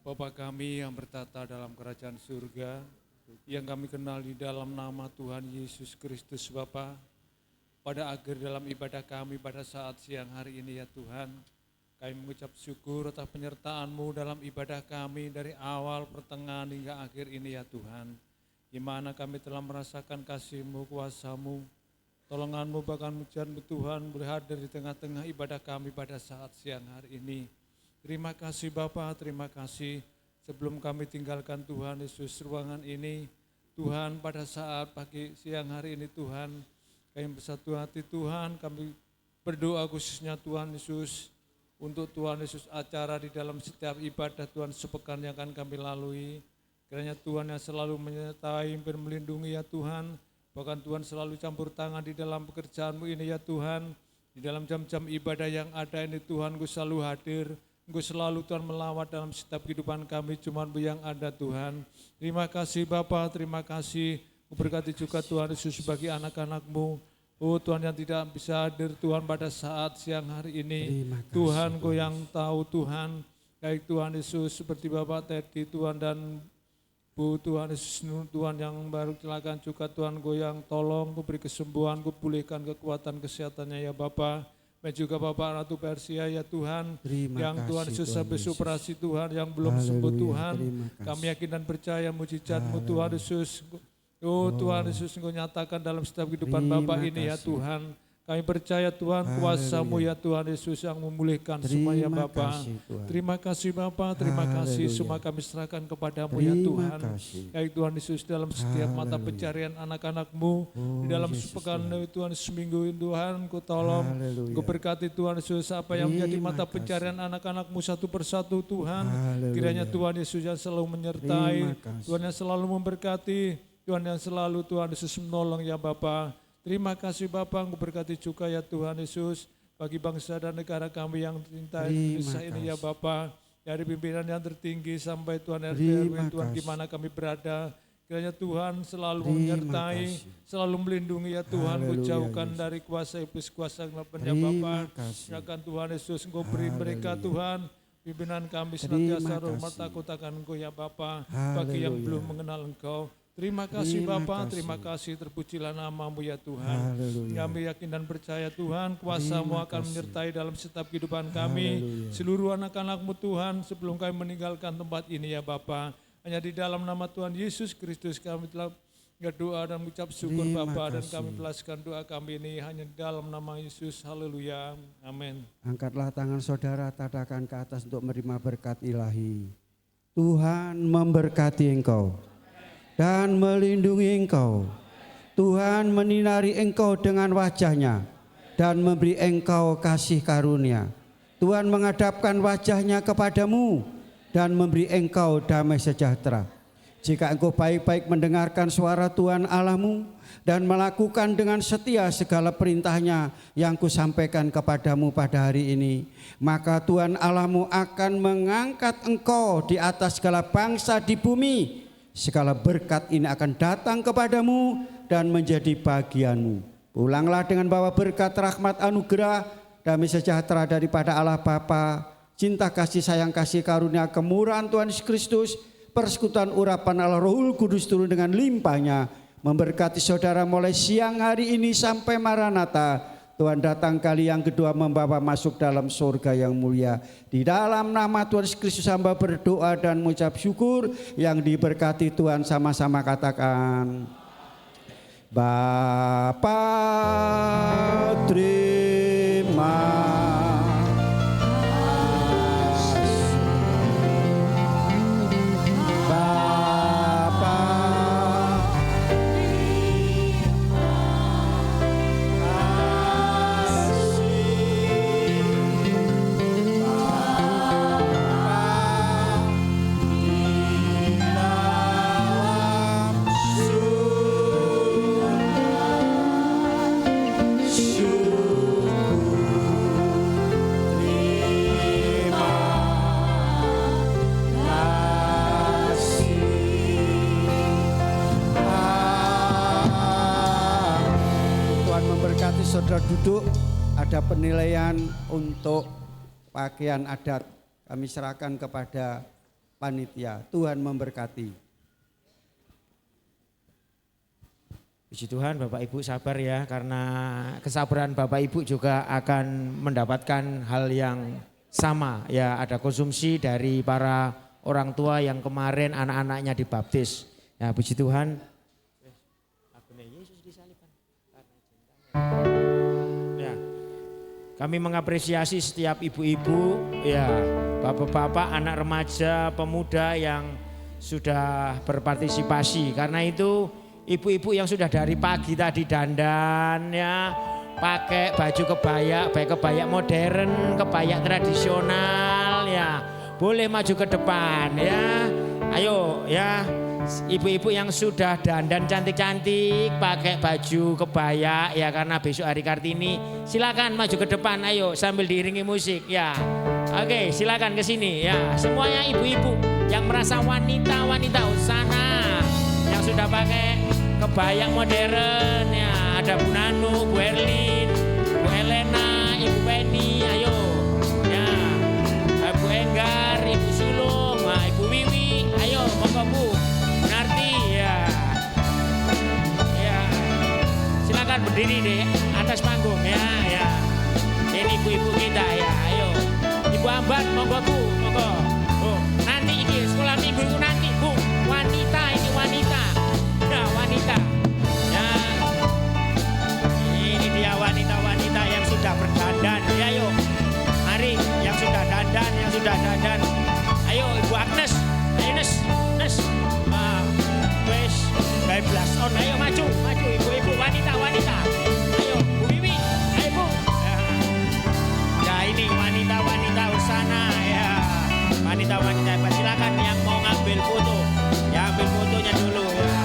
Bapa kami yang bertata dalam kerajaan surga, yang kami kenal di dalam nama Tuhan Yesus Kristus Bapa, pada akhir dalam ibadah kami pada saat siang hari ini ya Tuhan, kami mengucap syukur atas penyertaan-Mu dalam ibadah kami dari awal, pertengahan hingga akhir ini ya Tuhan, di mana kami telah merasakan kasih-Mu, kuasa-Mu, tolongan-Mu bahkan mujizat-Mu Tuhan berhadir di tengah-tengah ibadah kami pada saat siang hari ini. Terima kasih Bapa, terima kasih sebelum kami tinggalkan Tuhan Yesus ruangan ini. Tuhan pada saat pagi siang hari ini Tuhan, kami bersatu hati Tuhan, kami berdoa khususnya Tuhan Yesus, untuk Tuhan Yesus acara di dalam setiap ibadah Tuhan sepekan yang akan kami lalui. Kiranya Tuhan yang selalu menyertai dan melindungi ya Tuhan, bahkan Tuhan selalu campur tangan di dalam pekerjaan-Mu ini ya Tuhan. Di dalam jam-jam ibadah yang ada ini Tuhan, Engkau selalu hadir. Engkau selalu Tuhan melawat dalam setiap kehidupan kami, cuma yang ada Tuhan. Terima kasih Bapa, terima kasih. Berkati juga Tuhan Yesus bagi anak-anak-Mu. Oh Tuhan yang tidak bisa hadir Tuhan pada saat siang hari ini. Tuhan Engkau yang tahu Tuhan. Baik Tuhan Yesus seperti Bapak tadi Tuhan dan Bu Tuhan Yesus Tuhan yang baru kecelakaan juga Tuhan Engkau yang tolong, Engkau beri kesembuhan, Engkau pulihkan kekuatan kesehatannya ya Bapak. Dan juga Bapak Ratu Persia ya Tuhan, yang Tuhan Yesus habis operasi Tuhan, yang belum sembuh Tuhan, kami yakin dan percaya mujizat-Mu Tuhan Yesus. Oh Tuhan Yesus Engkau nyatakan dalam setiap kehidupan Bapak ini ya Tuhan. Kami percaya Tuhan kuasa-Mu ya Tuhan Yesus yang memulihkan semuanya Bapa. Terima kasih Bapa, terima kasih semua kami serahkan kepadamu ya Tuhan. Baik Tuhan Yesus dalam setiap mata pencarian anak-anak-Mu, di dalam sepekan Tuhan seminggu Tuhan, Kau tolong, Kau berkati Tuhan Yesus apa yang menjadi mata pencarian anak-anak-Mu satu persatu Tuhan. Kiranya Tuhan Yesus yang selalu menyertai, Tuhan yang selalu memberkati, Tuhan yang selalu Tuhan Yesus menolong ya Bapa. Terima kasih Bapa, Engkau berkati juga ya Tuhan Yesus. bagi bangsa dan negara kami yang tercinta Terima Indonesia ini ya kasih. Bapa. Dari pimpinan yang tertinggi sampai Tuhan RT Terima RW, Tuhan kasih. di mana kami berada. Kiranya Tuhan selalu Terima menyertai, kasih. selalu melindungi ya Tuhan. Kau Haleluya, jauhkan Yesus. dari kuasa iblis, kuasa kegelapan ya Terima Bapa. kasih. Silakan Tuhan Yesus, Engkau beri mereka Haleluya. Tuhan. Pimpinan kami Terima senantiasa hormat kasih. takut akan Engkau ya Bapa. Bagi yang Haleluya. belum mengenal Engkau. Terima kasih Terima Bapa, kasih. terima kasih, terpujilah namamu ya Tuhan. Haleluya. Kami yakin dan percaya Tuhan, kuasa-Mu Terima akan kasih. menyertai dalam setiap kehidupan kami. Haleluya. Seluruh anak-anak-Mu Tuhan, sebelum kami meninggalkan tempat ini ya Bapa. Hanya di dalam nama Tuhan Yesus Kristus kami telah berdoa dan mengucap syukur Terima Bapa. Dan kasih. kami belaskan doa kami ini hanya di dalam nama Yesus. Haleluya. Amin. Angkatlah tangan saudara, tadakan ke atas untuk menerima berkat ilahi. Tuhan memberkati engkau dan melindungi engkau. Tuhan menyinari engkau dengan wajahnya dan memberi engkau kasih karunia. Tuhan menghadapkan wajahnya kepadamu dan memberi engkau damai sejahtera. Jika engkau baik-baik mendengarkan suara Tuhan Allahmu dan melakukan dengan setia segala perintahnya yang kusampaikan kepadamu pada hari ini, maka Tuhan Allahmu akan mengangkat engkau di atas segala bangsa di bumi. Segala berkat ini akan datang kepadamu dan menjadi bagianmu. Pulanglah dengan bawa berkat, rahmat, anugerah, damai sejahtera daripada Allah Bapa, cinta kasih sayang kasih karunia kemurahan Tuhan Yesus Kristus, persekutuan urapan Allah Rohul Kudus turun dengan limpahnya, memberkati saudara mulai siang hari ini sampai Maranatha. Tuhan datang kali yang kedua membawa masuk dalam surga yang mulia. Di dalam nama Tuhan Yesus Kristus hamba berdoa dan mengucap syukur. Yang diberkati Tuhan sama-sama katakan, Bapa terima kasih. Bapa Tuhan memberkati. Saudara duduk, ada penilaian untuk pakaian adat. Kami serahkan kepada panitia. Tuhan memberkati. Puji Tuhan, Bapak Ibu sabar ya, karena kesabaran Bapak Ibu juga akan mendapatkan hal yang sama ya. Ada konsumsi dari para orang tua yang kemarin anak-anaknya dibaptis. Ya, puji Tuhan. Ya, kami mengapresiasi setiap ibu-ibu, ya, bapak-bapak, anak remaja, pemuda yang sudah berpartisipasi. Karena itu ibu-ibu yang sudah dari pagi tadi dandan ya, pakai baju kebaya, baik kebaya modern, kebaya tradisional ya, boleh maju ke depan ya. Ayo ya, ibu-ibu yang sudah dandan cantik-cantik, pakai baju kebaya ya karena besok hari Kartini, silakan maju ke depan, ayo sambil diiringi musik ya. Oke, silakan ke sini ya. Semuanya ibu-ibu yang merasa wanita-wanita Hosana yang sudah pakai kebaya modern ya, ada Bu Nanu, Bu Erlin, Bu Elena, Ibu Penny, ayo ya, Bu Enggar, Ibu Sulung, Ibu Wiwi, ayo monggo Bu Narti ya, ya silakan berdiri deh atas panggung ya, ya ini ibu-ibu kita ya, ayo Ibu Ambat monggo Bu, monggo Bu, nanti ini sekolah minggu itu nanti Bu, wanita ini wanita. Wanita ya, ini dia wanita-wanita yang sudah berdandan ya, yuk mari yang sudah dandan, ayo Ibu Agnes, ayo Nes wes 12 on, ayo maju ibu-ibu wanita, ayo Bu Wiwi, ayo Bu ya, ini wanita-wanita Hosana ya, wanita-wanita hebat. Silakan yang mau ngambil foto ya, ambil fotonya dulu ya.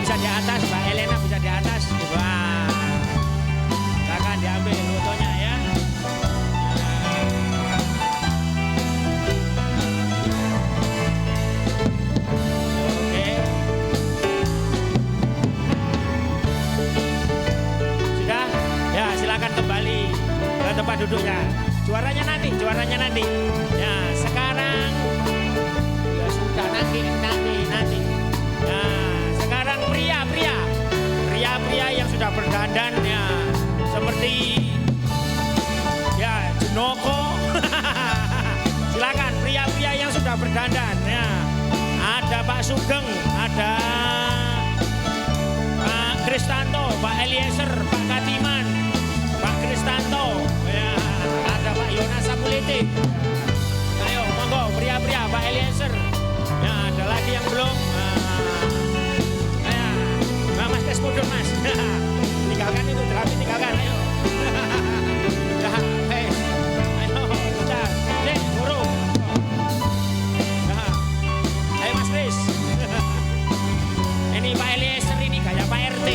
Bisa di atas, Mbak Ele duduk ya. Juaranya nanti. Ya, sekarang ya sudah nanti. Nah, sekarang pria yang sudah berdandan ya seperti ya Junoko. Silakan pria-pria yang sudah berdandan ya. Ada Pak Sugeng, ada Pak Kristanto, Pak Eliezer, Pak Katiman, Pak Kristanto, ya, ada Pak Yonas Sapuliti. Ayo monggo pria-pria Pak Eliezer. Ya, ada lagi yang belum. Mas Kris mundur Mas. Tinggalkan itu, terapi tinggalkan. Ayo. Ayo, bentar. Guru. Ayo Mas Kris. Ini Pak Eliezer ini gaya Pak RT.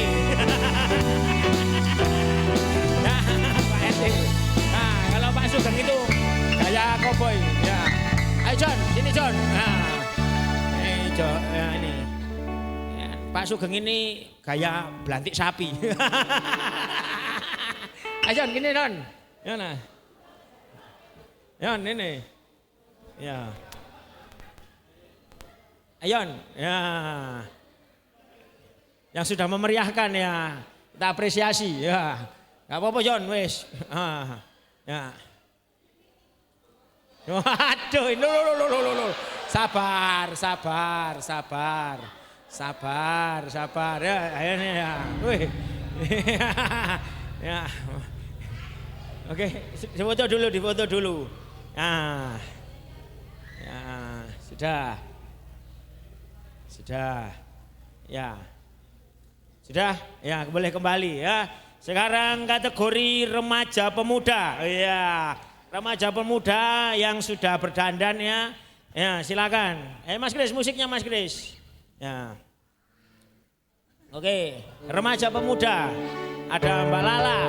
Nah, Pak RT. Nah, kalau Pak Sugeng itu gaya koboi. Ya. Ayo John, sini John. Nah. John, ya ini. Ya, Pak Sugeng ini gaya belantik sapi. Ayo John, gini John. Ya nah. John ini. Ya. Ayon, ya. Yang sudah memeriahkan ya, kita apresiasi ya. Gak apa-apa John, wes. Ya. Waduh, lo. Sabar. Ya, akhirnya ya. Wih. Ya. Oke, difoto dulu. Nah. Ya, sudah. Ya. Sudah, ya boleh kembali ya. Sekarang kategori remaja pemuda. Ya, remaja pemuda yang sudah berdandan ya. Ya, silakan. Mas Kris, musiknya Mas Kris. Ya. Oke, remaja pemuda. Ada Mbak Lala.